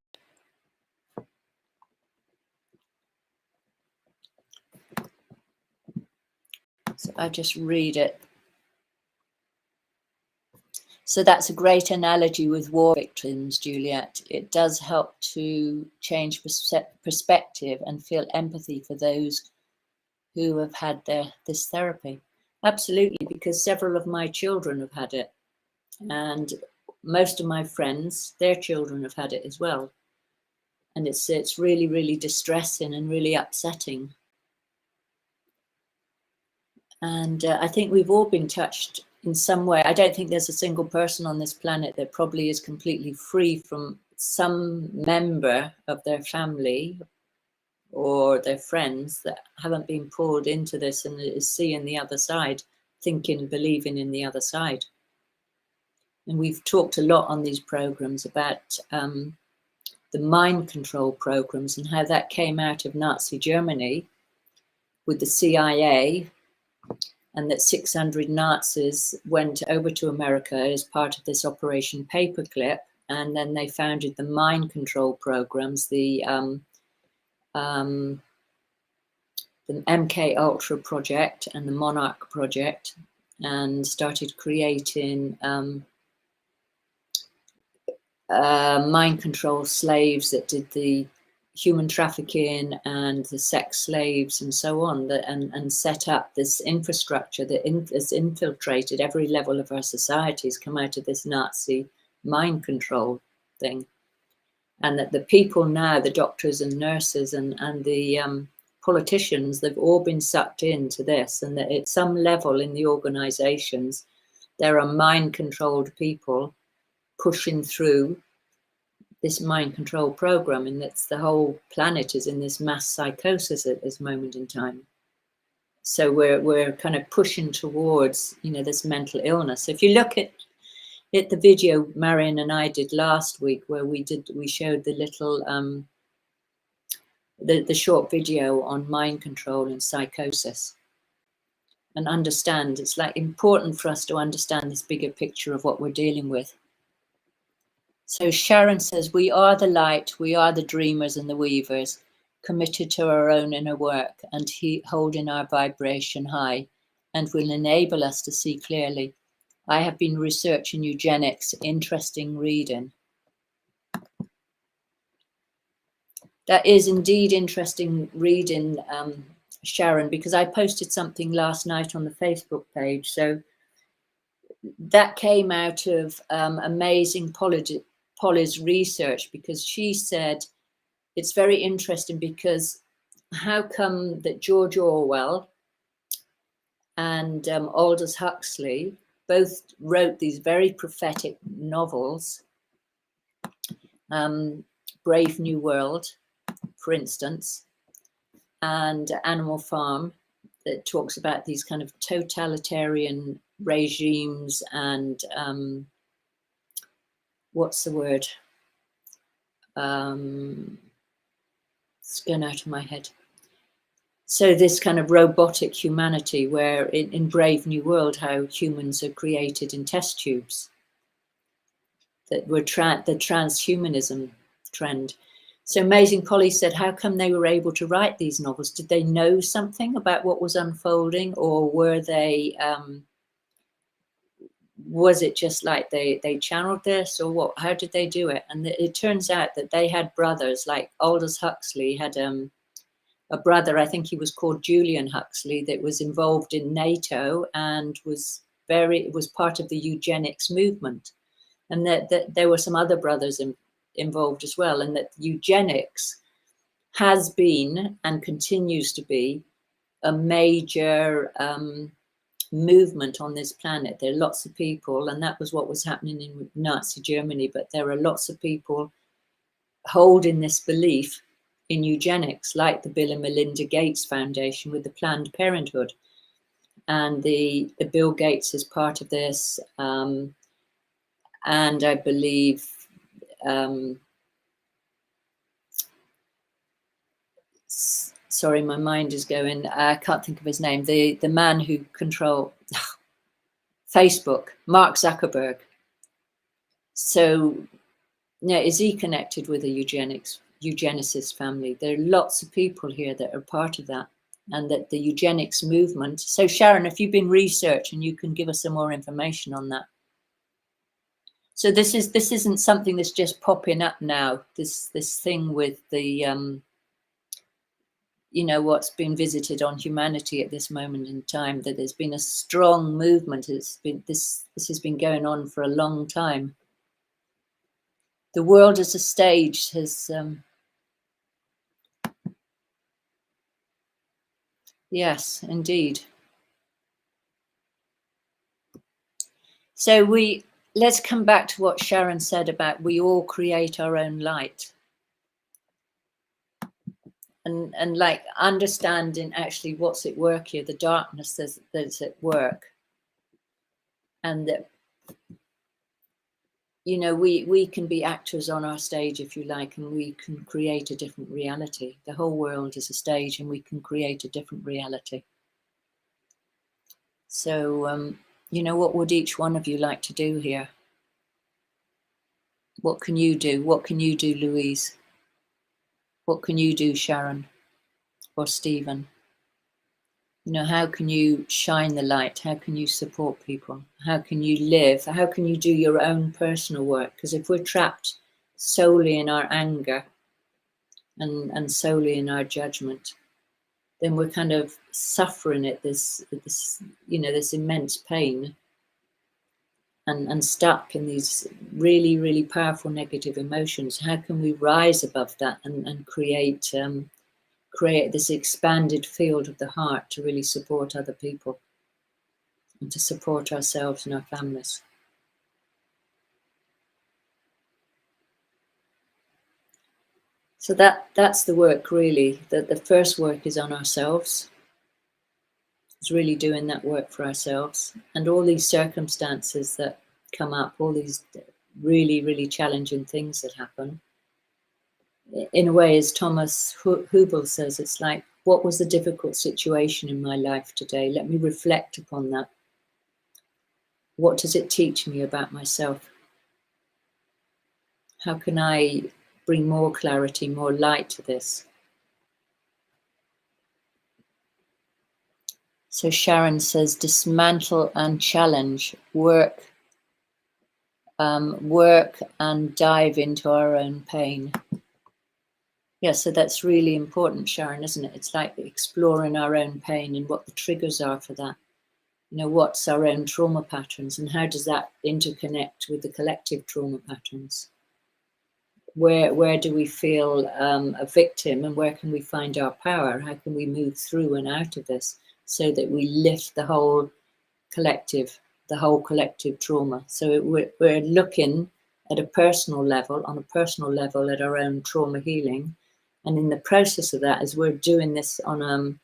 So I just read it. So that's a great analogy with war victims, Juliet. It does help to change perspective and feel empathy for those who have had this therapy. Absolutely, because several of my children have had it, and most of my friends, their children have had it as well. And it's really, really distressing and really upsetting. And I think we've all been touched in some way. I don't think there's a single person on this planet that probably is completely free from some member of their family or their friends that haven't been pulled into this and is seeing the other side, thinking, believing in the other side. And we've talked a lot on these programs about the mind control programs and how that came out of Nazi Germany with the CIA, and that 600 Nazis went over to America as part of this Operation Paperclip, and then they founded the mind control programs, the MK Ultra project and the Monarch project, and started creating mind control slaves that did the human trafficking and the sex slaves and so on, and set up this infrastructure that has infiltrated every level of our societies, come out of this Nazi mind control thing. And that the people now, the doctors and nurses and the politicians, they've all been sucked into this, and that at some level in the organizations, there are mind controlled people pushing through this mind control program, and that's the whole planet is in this mass psychosis at this moment in time. So we're kind of pushing towards, you know, this mental illness. If you look at the video Marion and I did last week, where we showed the little the short video on mind control and psychosis, and understand, it's like important for us to understand this bigger picture of what we're dealing with. So Sharon says, we are the light, we are the dreamers and the weavers, committed to our own inner work and holding our vibration high, and will enable us to see clearly. I have been researching eugenics, interesting reading. That is indeed interesting reading, Sharon, because I posted something last night on the Facebook page. So that came out of amazing Polly's research, because she said it's very interesting, because how come that George Orwell and Aldous Huxley both wrote these very prophetic novels, Brave New World, for instance, and Animal Farm, that talks about these kind of totalitarian regimes and what's the word? It's gone out of my head. So this kind of robotic humanity, where in Brave New World, how humans are created in test tubes, that were the transhumanism trend. So Amazing Polly said, how come they were able to write these novels? Did they know something about what was unfolding, or were they, was it just like they channeled this, or what? How did they do it? And it turns out that they had brothers, like Aldous Huxley had a brother, I think he was called Julian Huxley, that was involved in NATO and was part of the eugenics movement, and that there were some other brothers involved as well, and that eugenics has been and continues to be a major movement on this planet. There are lots of people, and that was what was happening in Nazi Germany, but there are lots of people holding this belief in eugenics, like the Bill and Melinda Gates Foundation with the Planned Parenthood. and the Bill Gates is part of this, and I believe sorry, my mind is going. I can't think of his name. The man who control Facebook, Mark Zuckerberg. So, yeah, is he connected with a eugenicist family? There are lots of people here that are part of that, and that the eugenics movement. So, Sharon, if you've been researching, you can give us some more information on that. So this isn't something that's just popping up now. This thing with the you know, what's been visited on humanity at this moment in time, that there's been a strong movement. It's been this has been going on for a long time. The world as a stage has yes, indeed. So let's come back to what Sharon said about we all create our own light. And like understanding actually what's at work here, the darkness that's at work, and that, you know, we can be actors on our stage, if you like, and we can create a different reality. The whole world is a stage, and we can create a different reality. So, you know, what would each one of you like to do here? What can you do? What can you do, Louise? What can you do, Sharon or Stephen? You know, how can you shine the light? How can you support people? How can you live? How can you do your own personal work? Because if we're trapped solely in our anger and solely in our judgment, then we're kind of suffering at this, you know, this immense pain and stuck in these really, really powerful negative emotions. How can we rise above that and create this expanded field of the heart to really support other people and to support ourselves and our families? So that's the work, really. The first work is on ourselves. It's really doing that work for ourselves. And all these circumstances that come up, all these really, really challenging things that happen, in a way, as Thomas Hubel says, it's like, what was the difficult situation in my life today? Let me reflect upon that. What does it teach me about myself? How can I bring more clarity, more light to this? So Sharon says, dismantle and challenge, work and dive into our own pain. Yeah, so that's really important, Sharon, isn't it? It's like exploring our own pain and what the triggers are for that. You know, what's our own trauma patterns and how does that interconnect with the collective trauma patterns? Where do we feel a victim, and where can we find our power? How can we move through and out of this so that we lift the whole collective trauma? So we're looking at a personal level, on a personal level, at our own trauma healing. And in the process of that, as we're doing this on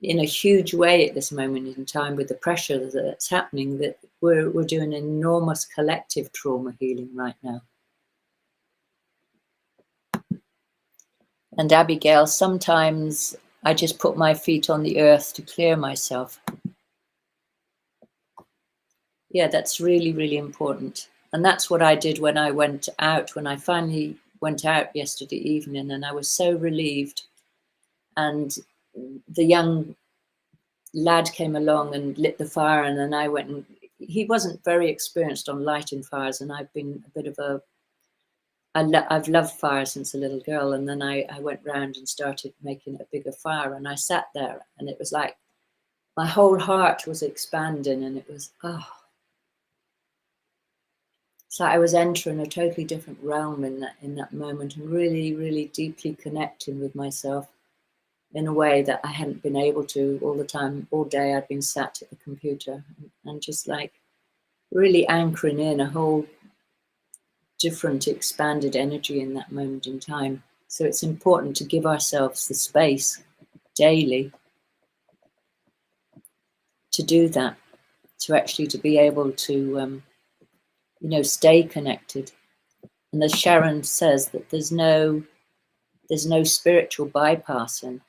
in a huge way at this moment in time, with the pressure that's happening, that we're doing enormous collective trauma healing right now. And Abigail, sometimes I just put my feet on the earth to clear myself. Yeah, that's really, really important. And that's what I did when I went out, when I finally went out yesterday evening, and I was so relieved. And the young lad came along and lit the fire, and then I went, and he wasn't very experienced on lighting fires, and I've been a bit of I've loved fire since a little girl, and then I went round and started making a bigger fire, and I sat there, and it was like my whole heart was expanding, and it was, it's like I was entering a totally different realm in that moment, and really, really deeply connecting with myself in a way that I hadn't been able to all the time. All day I'd been sat at the computer and just like really anchoring in a whole different expanded energy in that moment in time. So it's important to give ourselves the space daily to do that, to be able to stay connected. And as Sharon says, that there's no spiritual bypassing.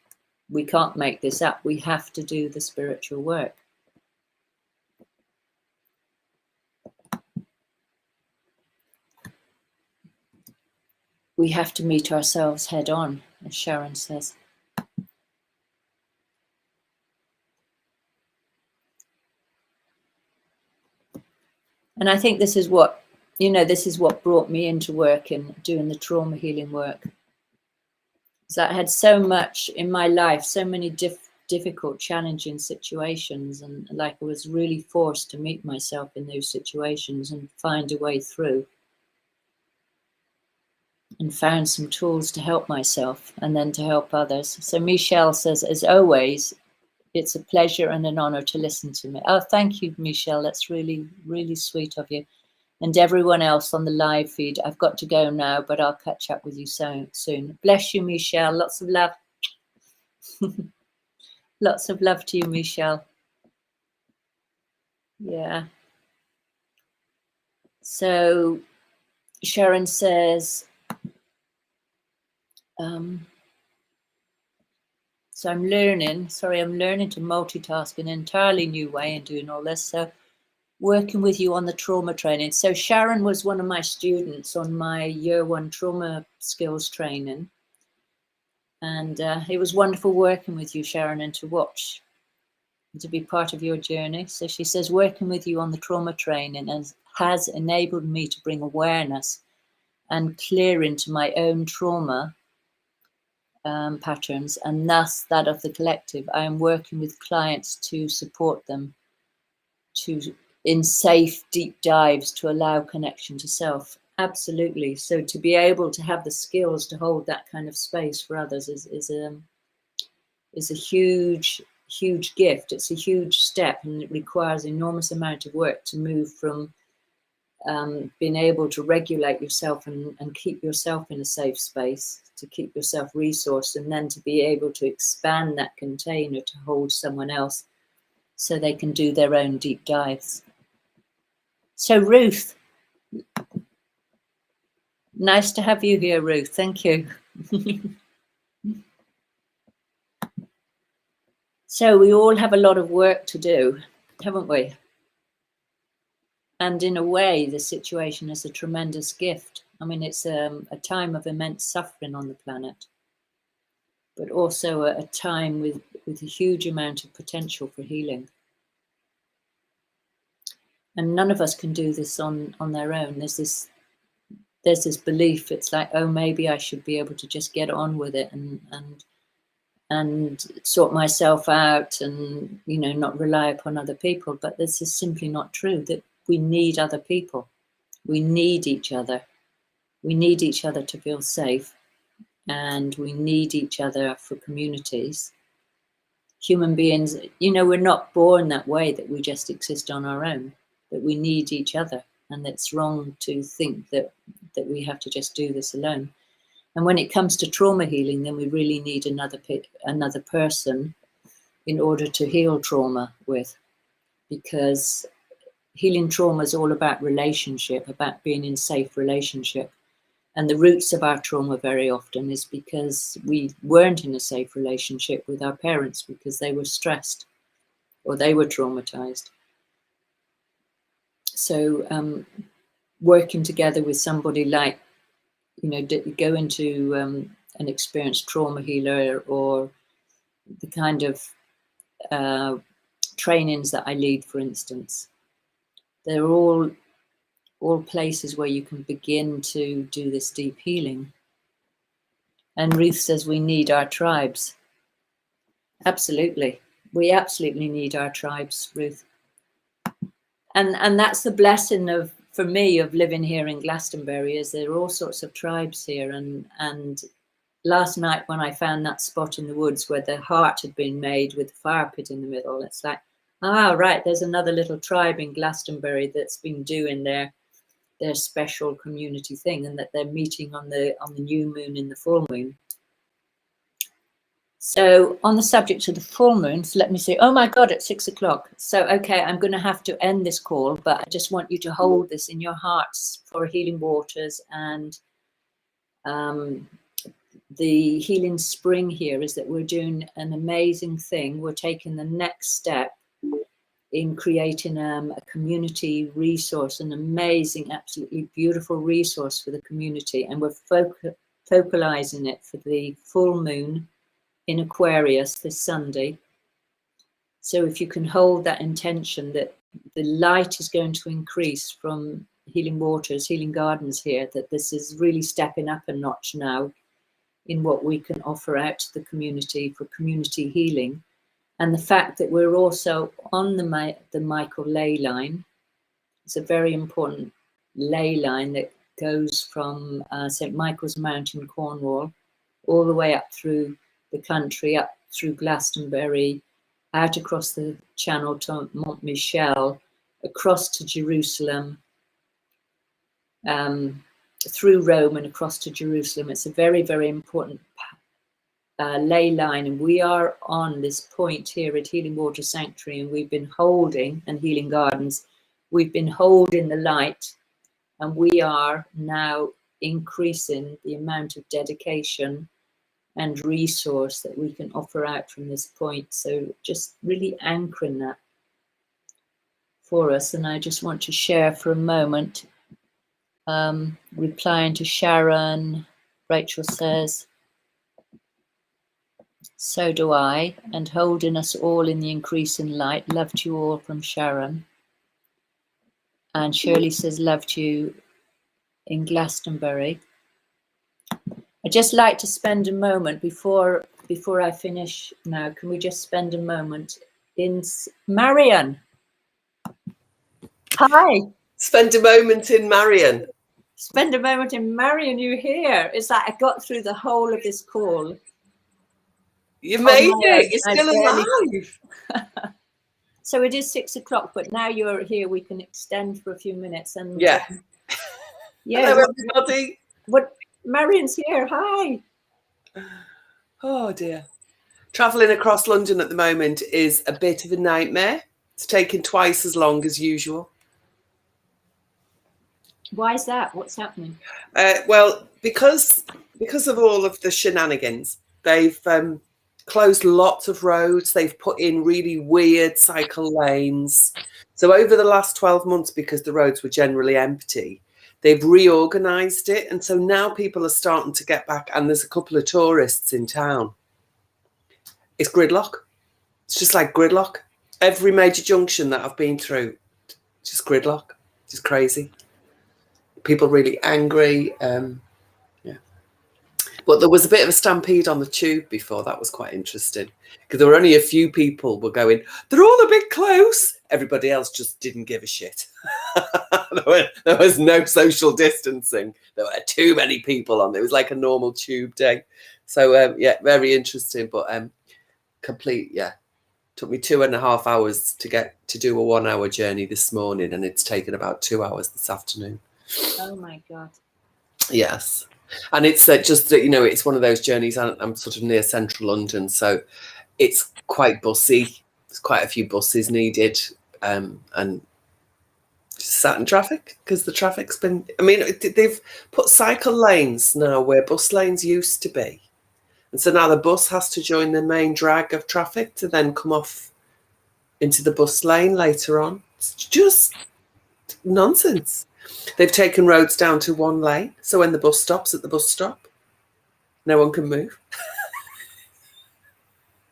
We can't make this up. We have to do the spiritual work. We have to meet ourselves head on, as Sharon says. And I think this is what brought me into work and doing the trauma healing work. Is I had so much in my life, so many difficult, challenging situations, and like I was really forced to meet myself in those situations and find a way through. And found some tools to help myself and then to help others. So Michelle says, as always, it's a pleasure and an honor to listen to me. Oh, thank you, Michelle. That's really, really sweet of you. And everyone else on the live feed, I've got to go now, but I'll catch up with you soon. Bless you, Michelle. Lots of love. Lots of love to you, Michelle. Yeah. So Sharon says, so I'm learning to multitask in an entirely new way and doing all this. So working with you on the trauma training. So Sharon was one of my students on my year 1 trauma skills training. And it was wonderful working with you, Sharon, and to watch, and to be part of your journey. So she says, working with you on the trauma training has enabled me to bring awareness and clearing to my own trauma patterns, and thus that of the collective. I am working with clients to support them in safe, deep dives to allow connection to self. Absolutely. So to be able to have the skills to hold that kind of space for others is a huge, huge gift. It's a huge step, and it requires an enormous amount of work to move from being able to regulate yourself and keep yourself in a safe space, to keep yourself resourced, and then to be able to expand that container to hold someone else so they can do their own deep dives. So Ruth, nice to have you here, Ruth. Thank you. So we all have a lot of work to do, haven't we? And in a way, the situation is a tremendous gift. I mean, it's a time of immense suffering on the planet, but also a time with a huge amount of potential for healing. And none of us can do this on their own. There's this belief. It's like, oh, maybe I should be able to just get on with it and sort myself out, and not rely upon other people. But this is simply not true. That we need other people. We need each other. We need each other to feel safe, and we need each other for communities. Human beings, we're not born that way, that we just exist on our own, that we need each other. And it's wrong to think that we have to just do this alone. And when it comes to trauma healing, then we really need another person in order to heal trauma with, because healing trauma is all about relationship, about being in safe relationship. And the roots of our trauma very often is because we weren't in a safe relationship with our parents, because they were stressed or they were traumatized. So working together with somebody like, go into an experienced trauma healer, or the kind of trainings that I lead, for instance, they're all places where you can begin to do this deep healing. And Ruth says we need our tribes. Absolutely. We absolutely need our tribes, Ruth. And that's the blessing for me of living here in Glastonbury, is there are all sorts of tribes here. And last night when I found that spot in the woods where the heart had been made with the fire pit in the middle, it's like, right, there's another little tribe in Glastonbury that's been doing their special community thing, and that they're meeting on the new moon and the full moon. So on the subject of the full moon, so let me see. Oh my God, it's 6 o'clock. So, okay, I'm going to have to end this call, but I just want you to hold this in your hearts for Healing Waters. And the Healing Spring here is that we're doing an amazing thing. We're taking the next step in creating a community resource, an amazing, absolutely beautiful resource for the community. And we're focalizing it for the full moon in Aquarius this Sunday. So if you can hold that intention that the light is going to increase from Healing Waters, Healing Gardens here, that this is really stepping up a notch now in what we can offer out to the community for community healing. And the fact that we're also on the Michael ley line. It's a very important ley line that goes from St. Michael's Mount in Cornwall all the way up through the country, up through Glastonbury, out across the Channel to Mont Michel, across to Jerusalem, through Rome and across to Jerusalem. It's a very, very important ley line, and we are on this point here at Healing Water Sanctuary, and we've been holding, and Healing Gardens, we've been holding the light, and we are now increasing the amount of dedication and resource that we can offer out from this point. So just really anchoring that for us. And I just want to share for a moment, replying to Sharon. Rachel says, so do I, and holding us all in the increasing light. Loved you all, from Sharon. And Shirley says, loved you in Glastonbury. I'd just like to spend a moment before I finish now. Can we just spend a moment in Marion? Hi. Spend a moment in Marion. Spend a moment in Marion. You're here. It's like I got through the whole of this call. You made it. You're still alive. So it is 6 o'clock, but now you're here. We can extend for a few minutes. And yeah. Hello, everybody. What? Marion's here. Hi. Oh dear. Travelling across London at the moment is a bit of a nightmare. It's taking twice as long as usual. Why is that? What's happening? Well, because of all of the shenanigans, they've closed lots of roads. They've put in really weird cycle lanes. So over the last 12 months, because the roads were generally empty, they've reorganised it. And so now people are starting to get back, and there's a couple of tourists in town. It's gridlock. It's just like gridlock. Every major junction that I've been through, just gridlock. Just crazy. People really angry. Yeah. But there was a bit of a stampede on the tube before. That was quite interesting, because there were only a few people were going, they're all a bit close. Everybody else just didn't give a shit. There was no social distancing. There were too many people on. It was like a normal tube day. So, yeah, very interesting, but complete, yeah. Took me 2.5 hours to get to do a 1 hour journey this morning, and it's taken about 2 hours this afternoon. Oh my God. Yes. And it's just that, you know, it's one of those journeys. I'm sort of near central London, so it's quite bussy. There's quite a few buses needed, and just sat in traffic because the traffic's been, I mean, they've put cycle lanes now where bus lanes used to be. And so now the bus has to join the main drag of traffic to then come off into the bus lane later on. It's just nonsense. They've taken roads down to one lane. So when the bus stops at the bus stop, no one can move.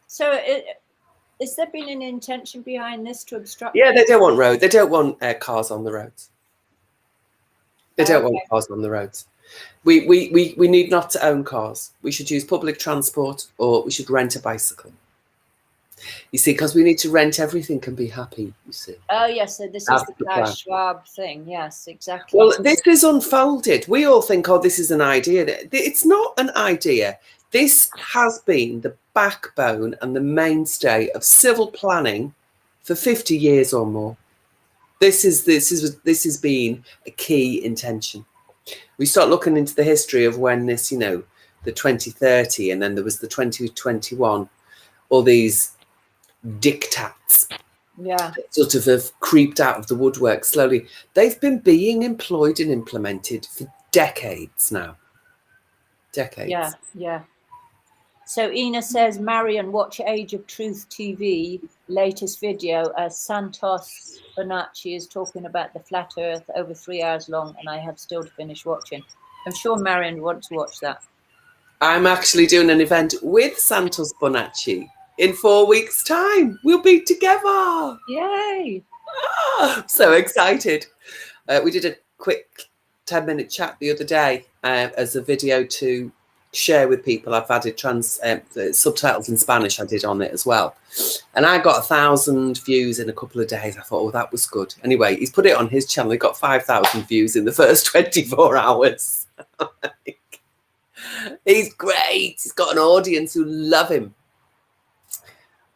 So is there been an intention behind this to obstruct? Yeah, they don't want road. They don't want cars on the roads. They don't want cars on the roads. We need not to own cars. We should use public transport, or we should rent a bicycle. You see, because we need to rent everything and be happy, you see. Oh, yes. So this is the Klaus Schwab thing. Yes, exactly. Well, this is unfolded. We all think, oh, this is an idea. It's not an idea. This has been the backbone and the mainstay of civil planning for 50 years or more. This has been a key intention. We start looking into the history of when this, you know, the 2030, and then there was the 2021, all these diktats sort of have creeped out of the woodwork slowly. They've been being employed and implemented for decades now. Decades. Yeah. So Ina says, Marion, watch Age of Truth TV latest video as Santos Bonacci is talking about the flat earth, over 3 hours long, and I have still to finish watching. I'm sure Marion wants to watch that. I'm actually doing an event with Santos Bonacci in 4 weeks' time. We'll be together. Yay. I'm so excited. We did a quick 10-minute chat the other day as a video to share with people. I've added subtitles in Spanish I did on it as well. And I got 1,000 views in a couple of days. I thought, oh, that was good. Anyway, he's put it on his channel. He got 5,000 views in the first 24 hours. He's great. He's got an audience who love him.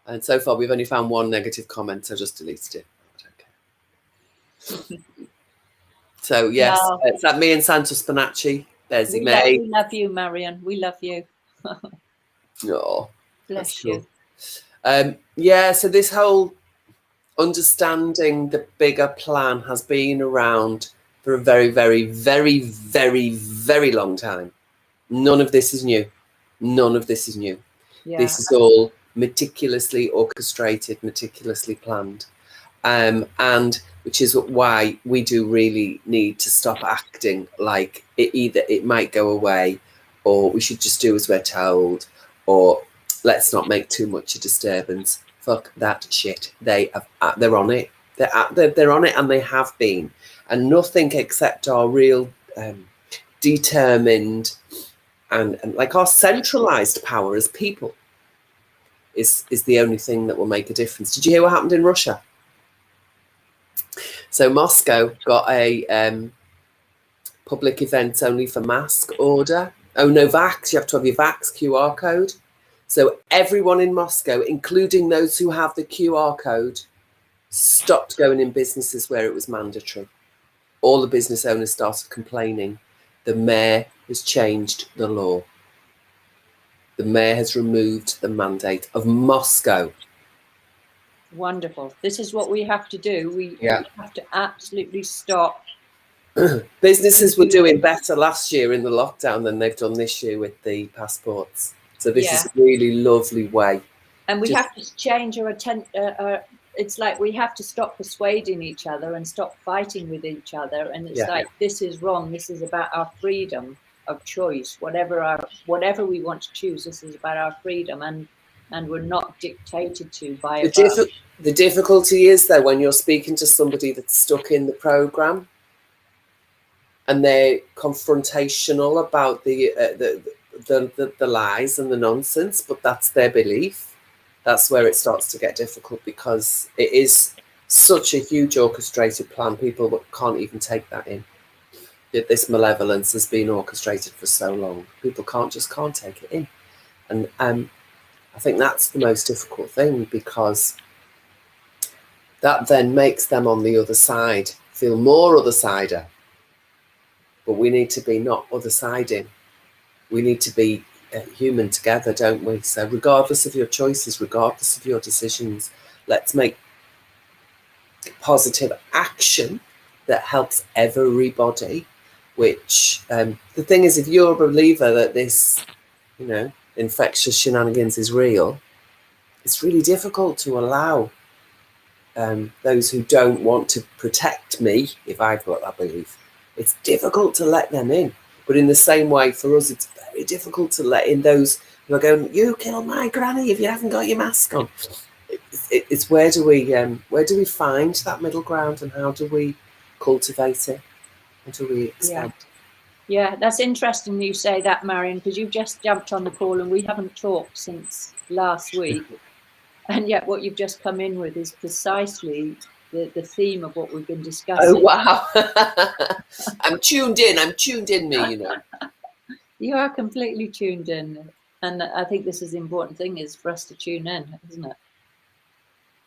And so far, we've only found one negative comment, so I just deleted it. Okay. So, yes, it's that me and Santos Bonacci. There's we love you, Marion. We love you. Oh, bless you. Yeah, so this whole understanding the bigger plan has been around for a very, very, very, very, very long time. None of this is new. None of this is new. Yeah. This is all meticulously orchestrated, meticulously planned. And which is why we do really need to stop acting like it might go away, or we should just do as we're told, or let's not make too much a disturbance. Fuck that shit. They're on it. They're on it, and they have been. And nothing except our real determined and like our centralized power as people is the only thing that will make a difference. Did you hear what happened in Russia? So Moscow got a public events only for mask order. Oh, no, vax. You have to have your vax QR code. So everyone in Moscow, including those who have the QR code, stopped going in businesses where it was mandatory. All the business owners started complaining. The mayor has changed the law. The mayor has removed the mandate of Moscow. Wonderful. This is what we have to do. We have to absolutely stop. Businesses were doing better last year in the lockdown than they've done this year with the passports. So this is a really lovely way. And we have to change our it's like we have to stop persuading each other and stop fighting with each other. And it's like, this is wrong. This is about our freedom of choice. Whatever we want to choose, this is about our freedom. And we're not dictated to by the difficulty is, though, when you're speaking to somebody that's stuck in the program and they're confrontational about the lies and the nonsense, but that's their belief. That's where it starts to get difficult, because it is such a huge orchestrated plan. People can't even take that in. This malevolence has been orchestrated for so long. People can't take it in. And I think that's the most difficult thing, because that then makes them on the other side feel more other-sider. But we need to be not other-siding. We need to be human together, don't we? So regardless of your choices, regardless of your decisions, let's make positive action that helps everybody. Which the thing is, if you're a believer that this, infectious shenanigans is real, it's really difficult to allow those who don't want to protect me, if I've got that belief, it's difficult to let them in. But in the same way, for us, it's very difficult to let in those who are going, you killed my granny if you haven't got your mask on. It's where do we find that middle ground, and how do we cultivate it? How do we expand? Yeah, that's interesting you say that, Marion, because you've just jumped on the call and we haven't talked since last week. And yet what you've just come in with is precisely the theme of what we've been discussing. Oh, wow. I'm tuned in, me, You are completely tuned in. And I think this is the important thing, is for us to tune in, isn't it?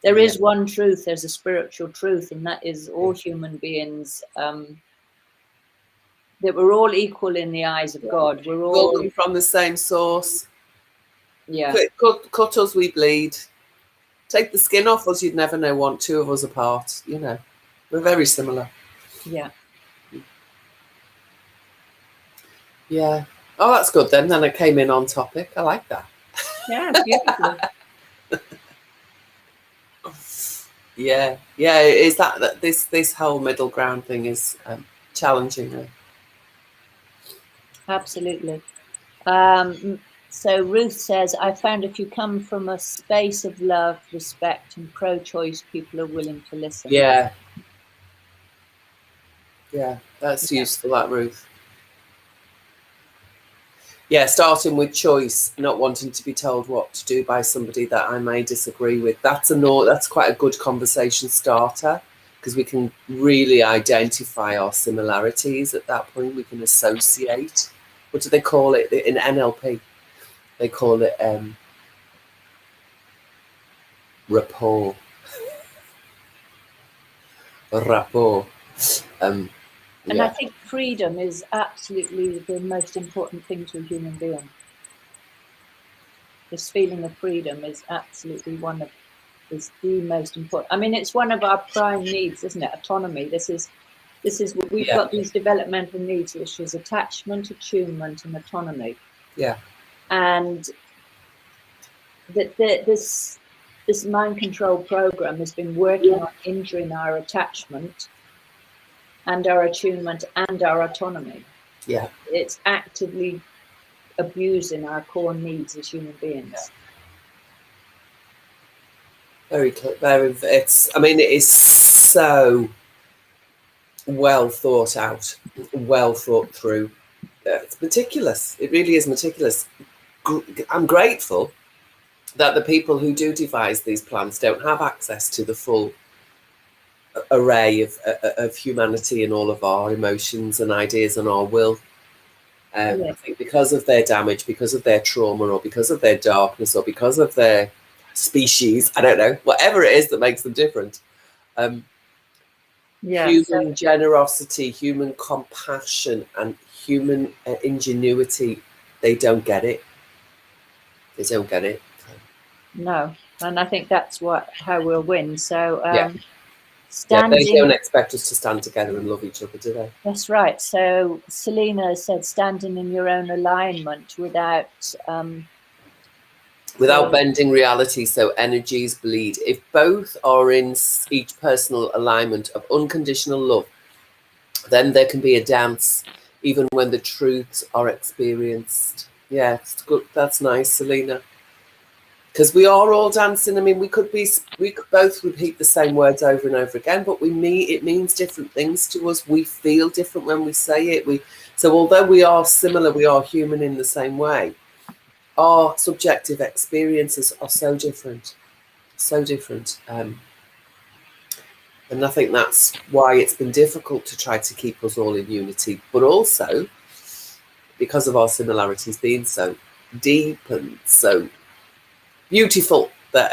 There is one truth, there's a spiritual truth, and that is all human beings that we're all equal in the eyes of God. We're all come from the same source. Yeah. Cut us, we bleed. Take the skin off us, you'd never know one, two of us apart. You know, we're very similar. Yeah. Yeah. Oh, that's good then. Then I came in on topic. I like that. Yeah, beautiful. Yeah. Is that this whole middle ground thing is challenging. Absolutely. So Ruth says, I found if you come from a space of love, respect, and pro-choice, people are willing to listen. Yeah. Yeah, that's useful, that, Ruth. Yeah, starting with choice, not wanting to be told what to do by somebody that I may disagree with. That's quite a good conversation starter, because we can really identify our similarities at that point. We can associate. What do they call it in NLP? They call it rapport. Rapport. And I think freedom is absolutely the most important thing to a human being. This feeling of freedom is absolutely is the most important. I mean, it's one of our prime needs, isn't it? Autonomy. This is what we've got, these developmental needs, which is attachment, attunement, and autonomy. Yeah. And this mind control program has been working on injuring our attachment and our attunement and our autonomy. Yeah. It's actively abusing our core needs as human beings. Very. It is so well thought out, well thought through. It's meticulous. It really is meticulous. I'm grateful that the people who do devise these plans don't have access to the full array of humanity and all of our emotions and ideas and our will. I think because of their damage, because of their trauma, or because of their darkness, or because of their species, I don't know, whatever it is that makes them different. Human generosity, human compassion, and human ingenuity, they don't get it. They don't get it. No, and I think that's how we'll win. So they don't expect us to stand together and love each other, do they? That's right. So Selena said, standing in your own alignment without bending reality, so energies bleed. If both are in each personal alignment of unconditional love, then there can be a dance, even when the truths are experienced. Yeah, it's good. That's nice, Selena. Because we are all dancing. I mean, we could both repeat the same words over and over again, but it means different things to us. We feel different when we say it. So although we are similar, we are human in the same way. Our subjective experiences are so different, so different. And I think that's why it's been difficult to try to keep us all in unity, but also because of our similarities being so deep and so beautiful that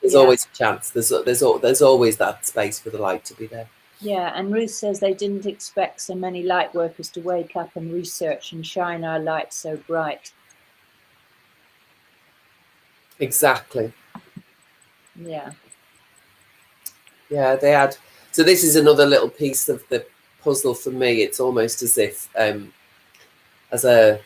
there's always a chance. There's always that space for the light to be there. Yeah, and Ruth says they didn't expect so many light workers to wake up and research and shine our light so bright. Exactly. Yeah. Yeah, they had. So this is another little piece of the puzzle for me. It's almost as if as a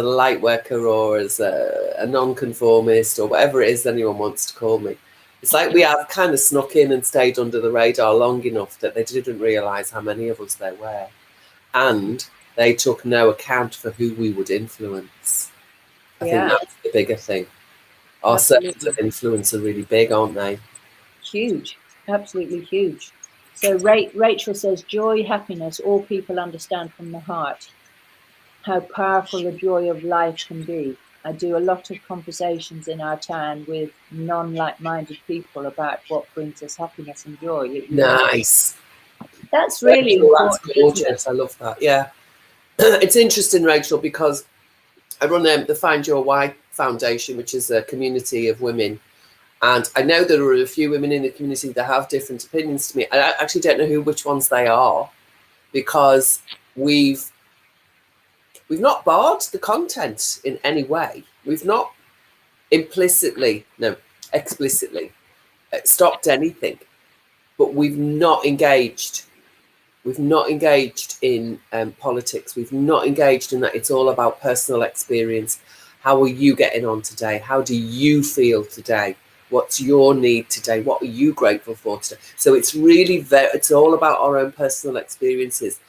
light worker, or as a non-conformist, or whatever it is anyone wants to call me, it's like we have kind of snuck in and stayed under the radar long enough that they didn't realise how many of us there were, and they took no account for who we would influence. I think that's the bigger thing. Our circles of influence are really big, aren't they? Huge, absolutely huge. So Rachel says, joy, happiness, all people understand from the heart how powerful the joy of life can be. I do a lot of conversations in our town with non-like-minded people about what brings us happiness and joy. Nice. That's really important. That's gorgeous. I love that. Yeah. It's interesting, Rachel, because I run the Find Your Why Foundation, which is a community of women. And I know there are a few women in the community that have different opinions to me. I actually don't know which ones they are, because we've we've not barred the content in any way. We've not explicitly stopped anything, but we've not engaged. We've not engaged in politics. We've not engaged in that. It's all about personal experience. How are you getting on today? How do you feel today? What's your need today? What are you grateful for today? So it's really it's all about our own personal experiences.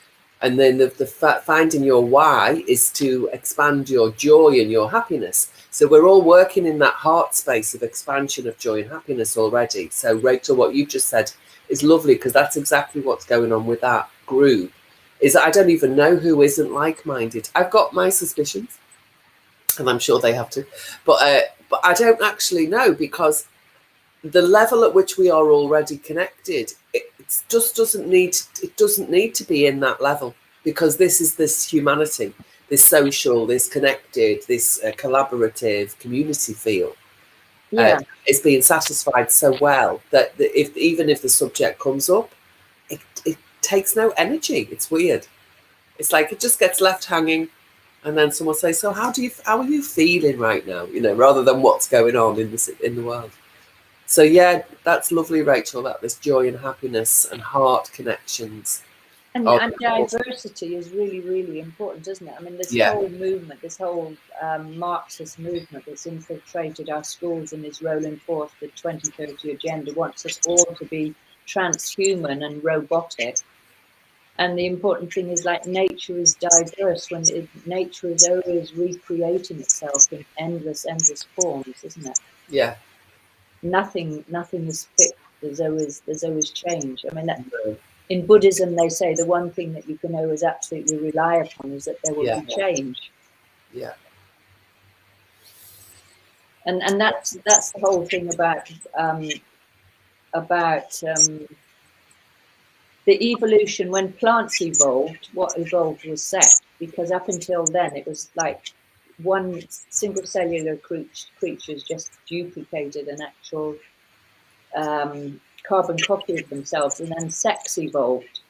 And then the finding your why is to expand your joy and your happiness. So we're all working in that heart space of expansion of joy and happiness already. So Rachel, what you've just said is lovely, because that's exactly what's going on with that group. Is that I don't even know who isn't like-minded. I've got my suspicions, and I'm sure they have to, but I don't actually know, because the level at which we are already connected, it just doesn't need to be in that level, because this is this humanity, this social, this connected, this collaborative community feel. It's being satisfied so well that even if the subject comes up, it takes no energy. It's weird. It's like it just gets left hanging, and then someone says, "So how are you feeling right now?" You know, rather than what's going on in the world. So yeah, that's lovely, Rachel. That this joy and happiness and heart connections. And diversity is really, really important, isn't it? I mean, this whole movement, this whole Marxist movement that's infiltrated our schools and is rolling forth the 2030 agenda wants us all to be transhuman and robotic. And the important thing is, like, nature is diverse. Nature is always recreating itself in endless forms, isn't it? Yeah. Nothing is fixed. There's always change. I mean, in Buddhism, they say the one thing that you can always absolutely rely upon is that there will be change. Yeah. And that's the whole thing about the evolution. When plants evolved, what evolved was sex, because up until then it was like one single cellular creatures just duplicated an actual carbon copy of themselves, and then sex evolved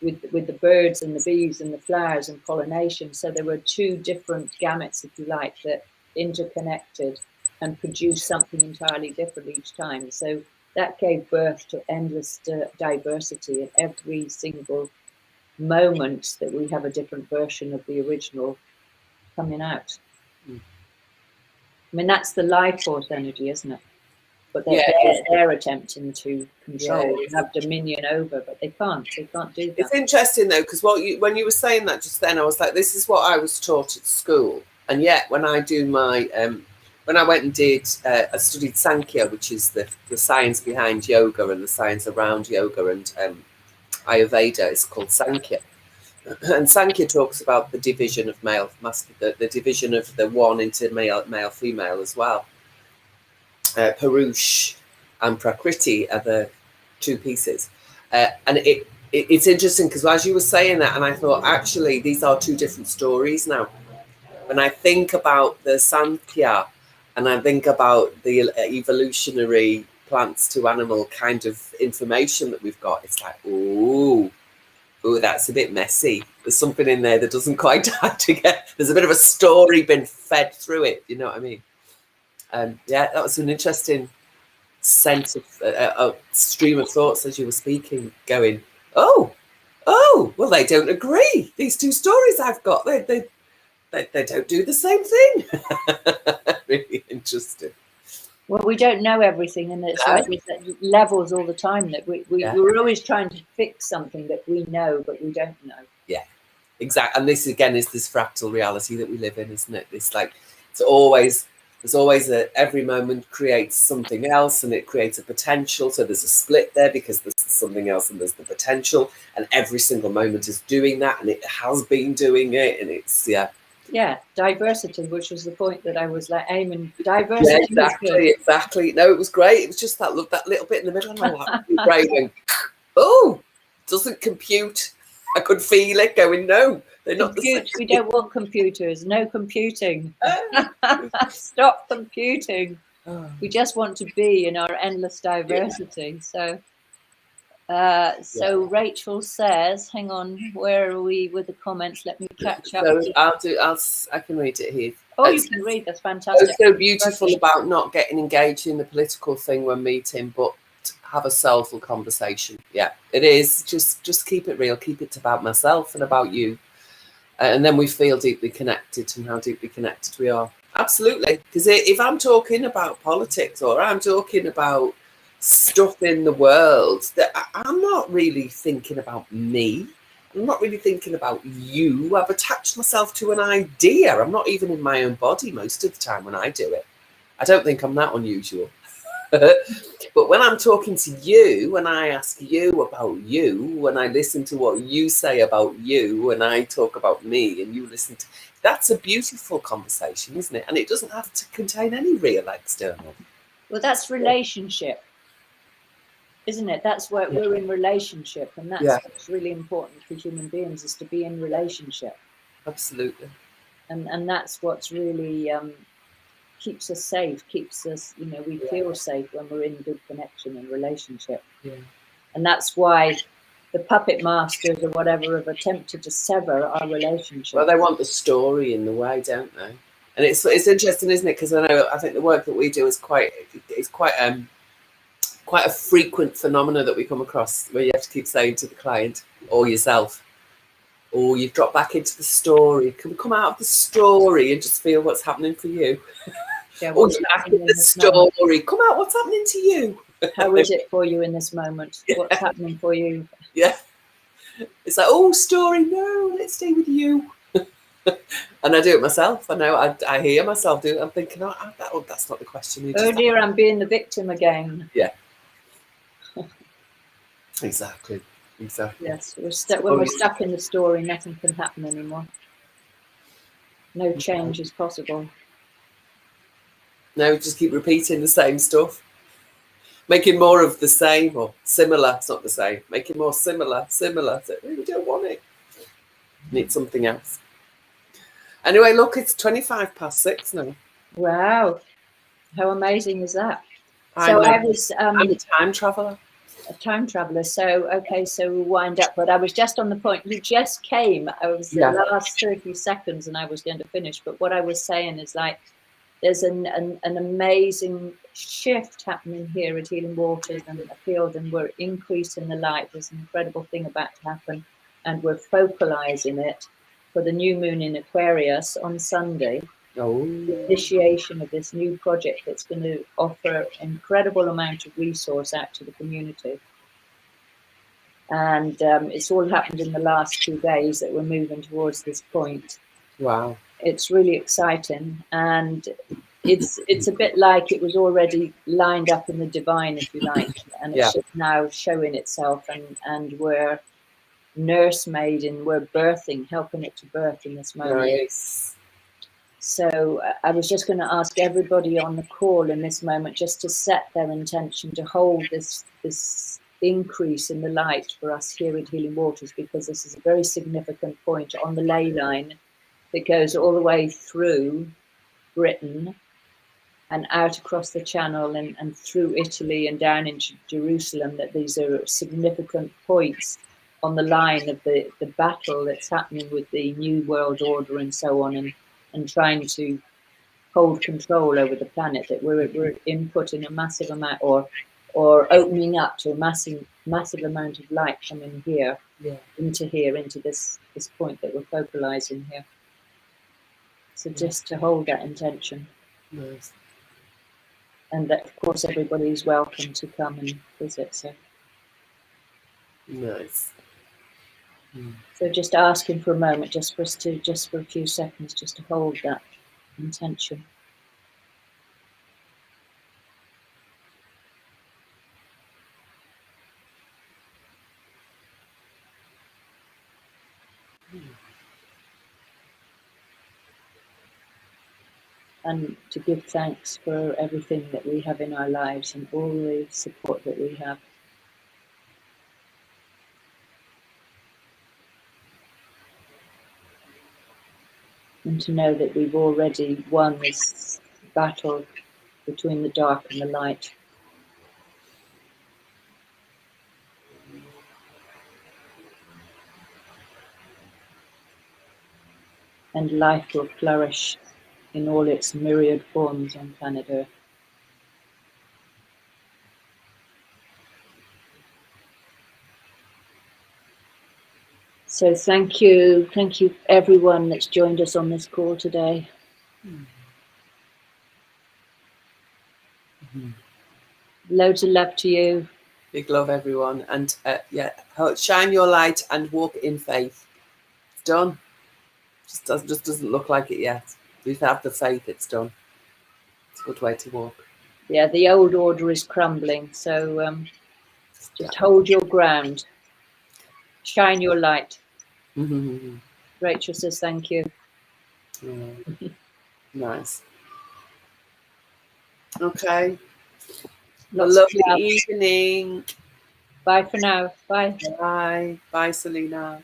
with the birds and the bees and the flowers and pollination. So there were two different gametes, if you like, that interconnected and produced something entirely different each time. So that gave birth to endless diversity. At every single moment that we have a different version of the original coming out. I mean, that's the life force energy, isn't it? But they're attempting to control and have dominion over, but they can't do that. It's interesting though, because when you were saying that just then, I was like, this is what I was taught at school. And yet when I do my when I went and I studied Sankhya, which is the science behind yoga and the science around yoga, and Ayurveda is called Sankhya. And Sankhya talks about the division of male, the division of the one into male, female as well. Purush and Prakriti are the two pieces, and it's interesting because as you were saying that, and I thought, actually these are two different stories now. When I think about the Sankhya and I think about the evolutionary plants to animal kind of information that we've got, it's like, ooh, that's a bit messy. There's something in there that doesn't quite tie together. There's a bit of a story been fed through it, you know what I mean? Yeah, that was an interesting sense of a stream of thoughts as you were speaking, going, oh, well, they don't agree. These two stories I've got, they don't do the same thing. Really interesting. Well, we don't know everything, and it's like levels all the time that we're always trying to fix something that we know, but we don't know. Yeah, exactly. And this again is this fractal reality that we live in, isn't it? It's like there's always every moment creates something else, and it creates a potential. So there's a split there because there's something else and there's the potential, and every single moment is doing that, and it has been doing it, and it's diversity, which was the point that I was like aiming. Diversity. Yeah, exactly. No, it was great. It was just that little bit in the middle, and I'm like, great. Oh, doesn't compute. I could feel it going. No, they're not the same. We don't want computers. No computing. Stop computing. We just want to be in our endless diversity. So So Rachel says, hang on, where are we with the comments? Let me catch up. So I can read it here. Oh, you can read. That's fantastic. It's so beautiful about not getting engaged in the political thing when meeting, but have a soulful conversation. Yeah, it is. Just keep it real. Keep it about myself and about you. And then we feel deeply connected, and how deeply connected we are. Absolutely. Because if I'm talking about politics or I'm talking about stuff in the world, that I'm not really thinking about me. I'm not really thinking about you. I've attached myself to an idea. I'm not even in my own body most of the time when I do it. I don't think I'm that unusual. But when I'm talking to you, when I ask you about you, when I listen to what you say about you, when I talk about me and you listen to, that's a beautiful conversation, isn't it? And it doesn't have to contain any real external. Well, that's relationship, isn't it? That's where we're in relationship, and that's what's really important for human beings, is to be in relationship. Absolutely. And that's what's really keeps us safe, keeps us, you know, we feel safe when we're in good connection and relationship. And that's why the puppet masters or whatever have attempted to sever our relationship. Well, they want the story in the way, don't they? And it's interesting, isn't it? Because I think the work that we do is quite a frequent phenomena that we come across, where you have to keep saying to the client or yourself, or you've dropped back into the story. Can we come out of the story and just feel what's happening for you? Or you're back in the story. Moment. Come out, what's happening to you? How is it for you in this moment? What's happening for you? Yeah. It's like, oh, story, no, let's stay with you. And I do it myself. I know, I hear myself do it. I'm thinking, that's not the question. Oh dear, I'm being the victim again. Yeah. Exactly. Yes, when we're stuck in the story, nothing can happen anymore. No change is possible. No, just keep repeating the same stuff. Making more of the same or similar. It's not the same. Making more similar. So we don't want it. Need something else. Anyway, look, it's 6:25 now. Wow. How amazing is that? I'm a time traveller. A time traveller. So, okay, so we'll wind up. But I was just on the point. You just came. I was the last 30 seconds and I was going to finish. But what I was saying is, like, there's an amazing shift happening here at Healing Waters and the field, and we're increasing the light. There's an incredible thing about to happen, and we're focalizing it for the new moon in Aquarius on Sunday. The initiation of this new project that's going to offer incredible amount of resource out to the community. And it's all happened in the last 2 days that we're moving towards this point. Wow. It's really exciting, and it's a bit like it was already lined up in the divine, if you like, and it's just now showing itself, and we're nursemaid and we're birthing, helping it to birth in this moment. Nice. So I was just going to ask everybody on the call in this moment just to set their intention to hold this increase in the light for us here at Healing Waters, because this is a very significant point on the ley line that goes all the way through Britain and out across the Channel and through Italy and down into Jerusalem, that these are significant points on the line of the battle that's happening with the New World Order and so on, and trying to hold control over the planet, that we're inputting a massive amount or opening up to a massive amount of light coming here, into this point that we're focalizing here. So just to hold that intention. Nice. And that, of course, everybody's welcome to come and visit. So nice. So just asking for a moment, just for a few seconds, just to hold that intention. And to give thanks for everything that we have in our lives and all the support that we have. And to know that we've already won this battle between the dark and the light. and life will flourish in all its myriad forms on planet Earth. So thank you everyone that's joined us on this call today. Loads of love to you. Big love, everyone. And yeah, shine your light and walk in faith. It's done. Just doesn't look like it yet. We have the faith, it's done. It's a good way to walk. Yeah, the old order is crumbling. So just hold your ground. Shine your light. Rachel says thank you. Nice. Okay. Lots A of lovely love. evening. Bye for now. Bye. Bye. Bye, Selena.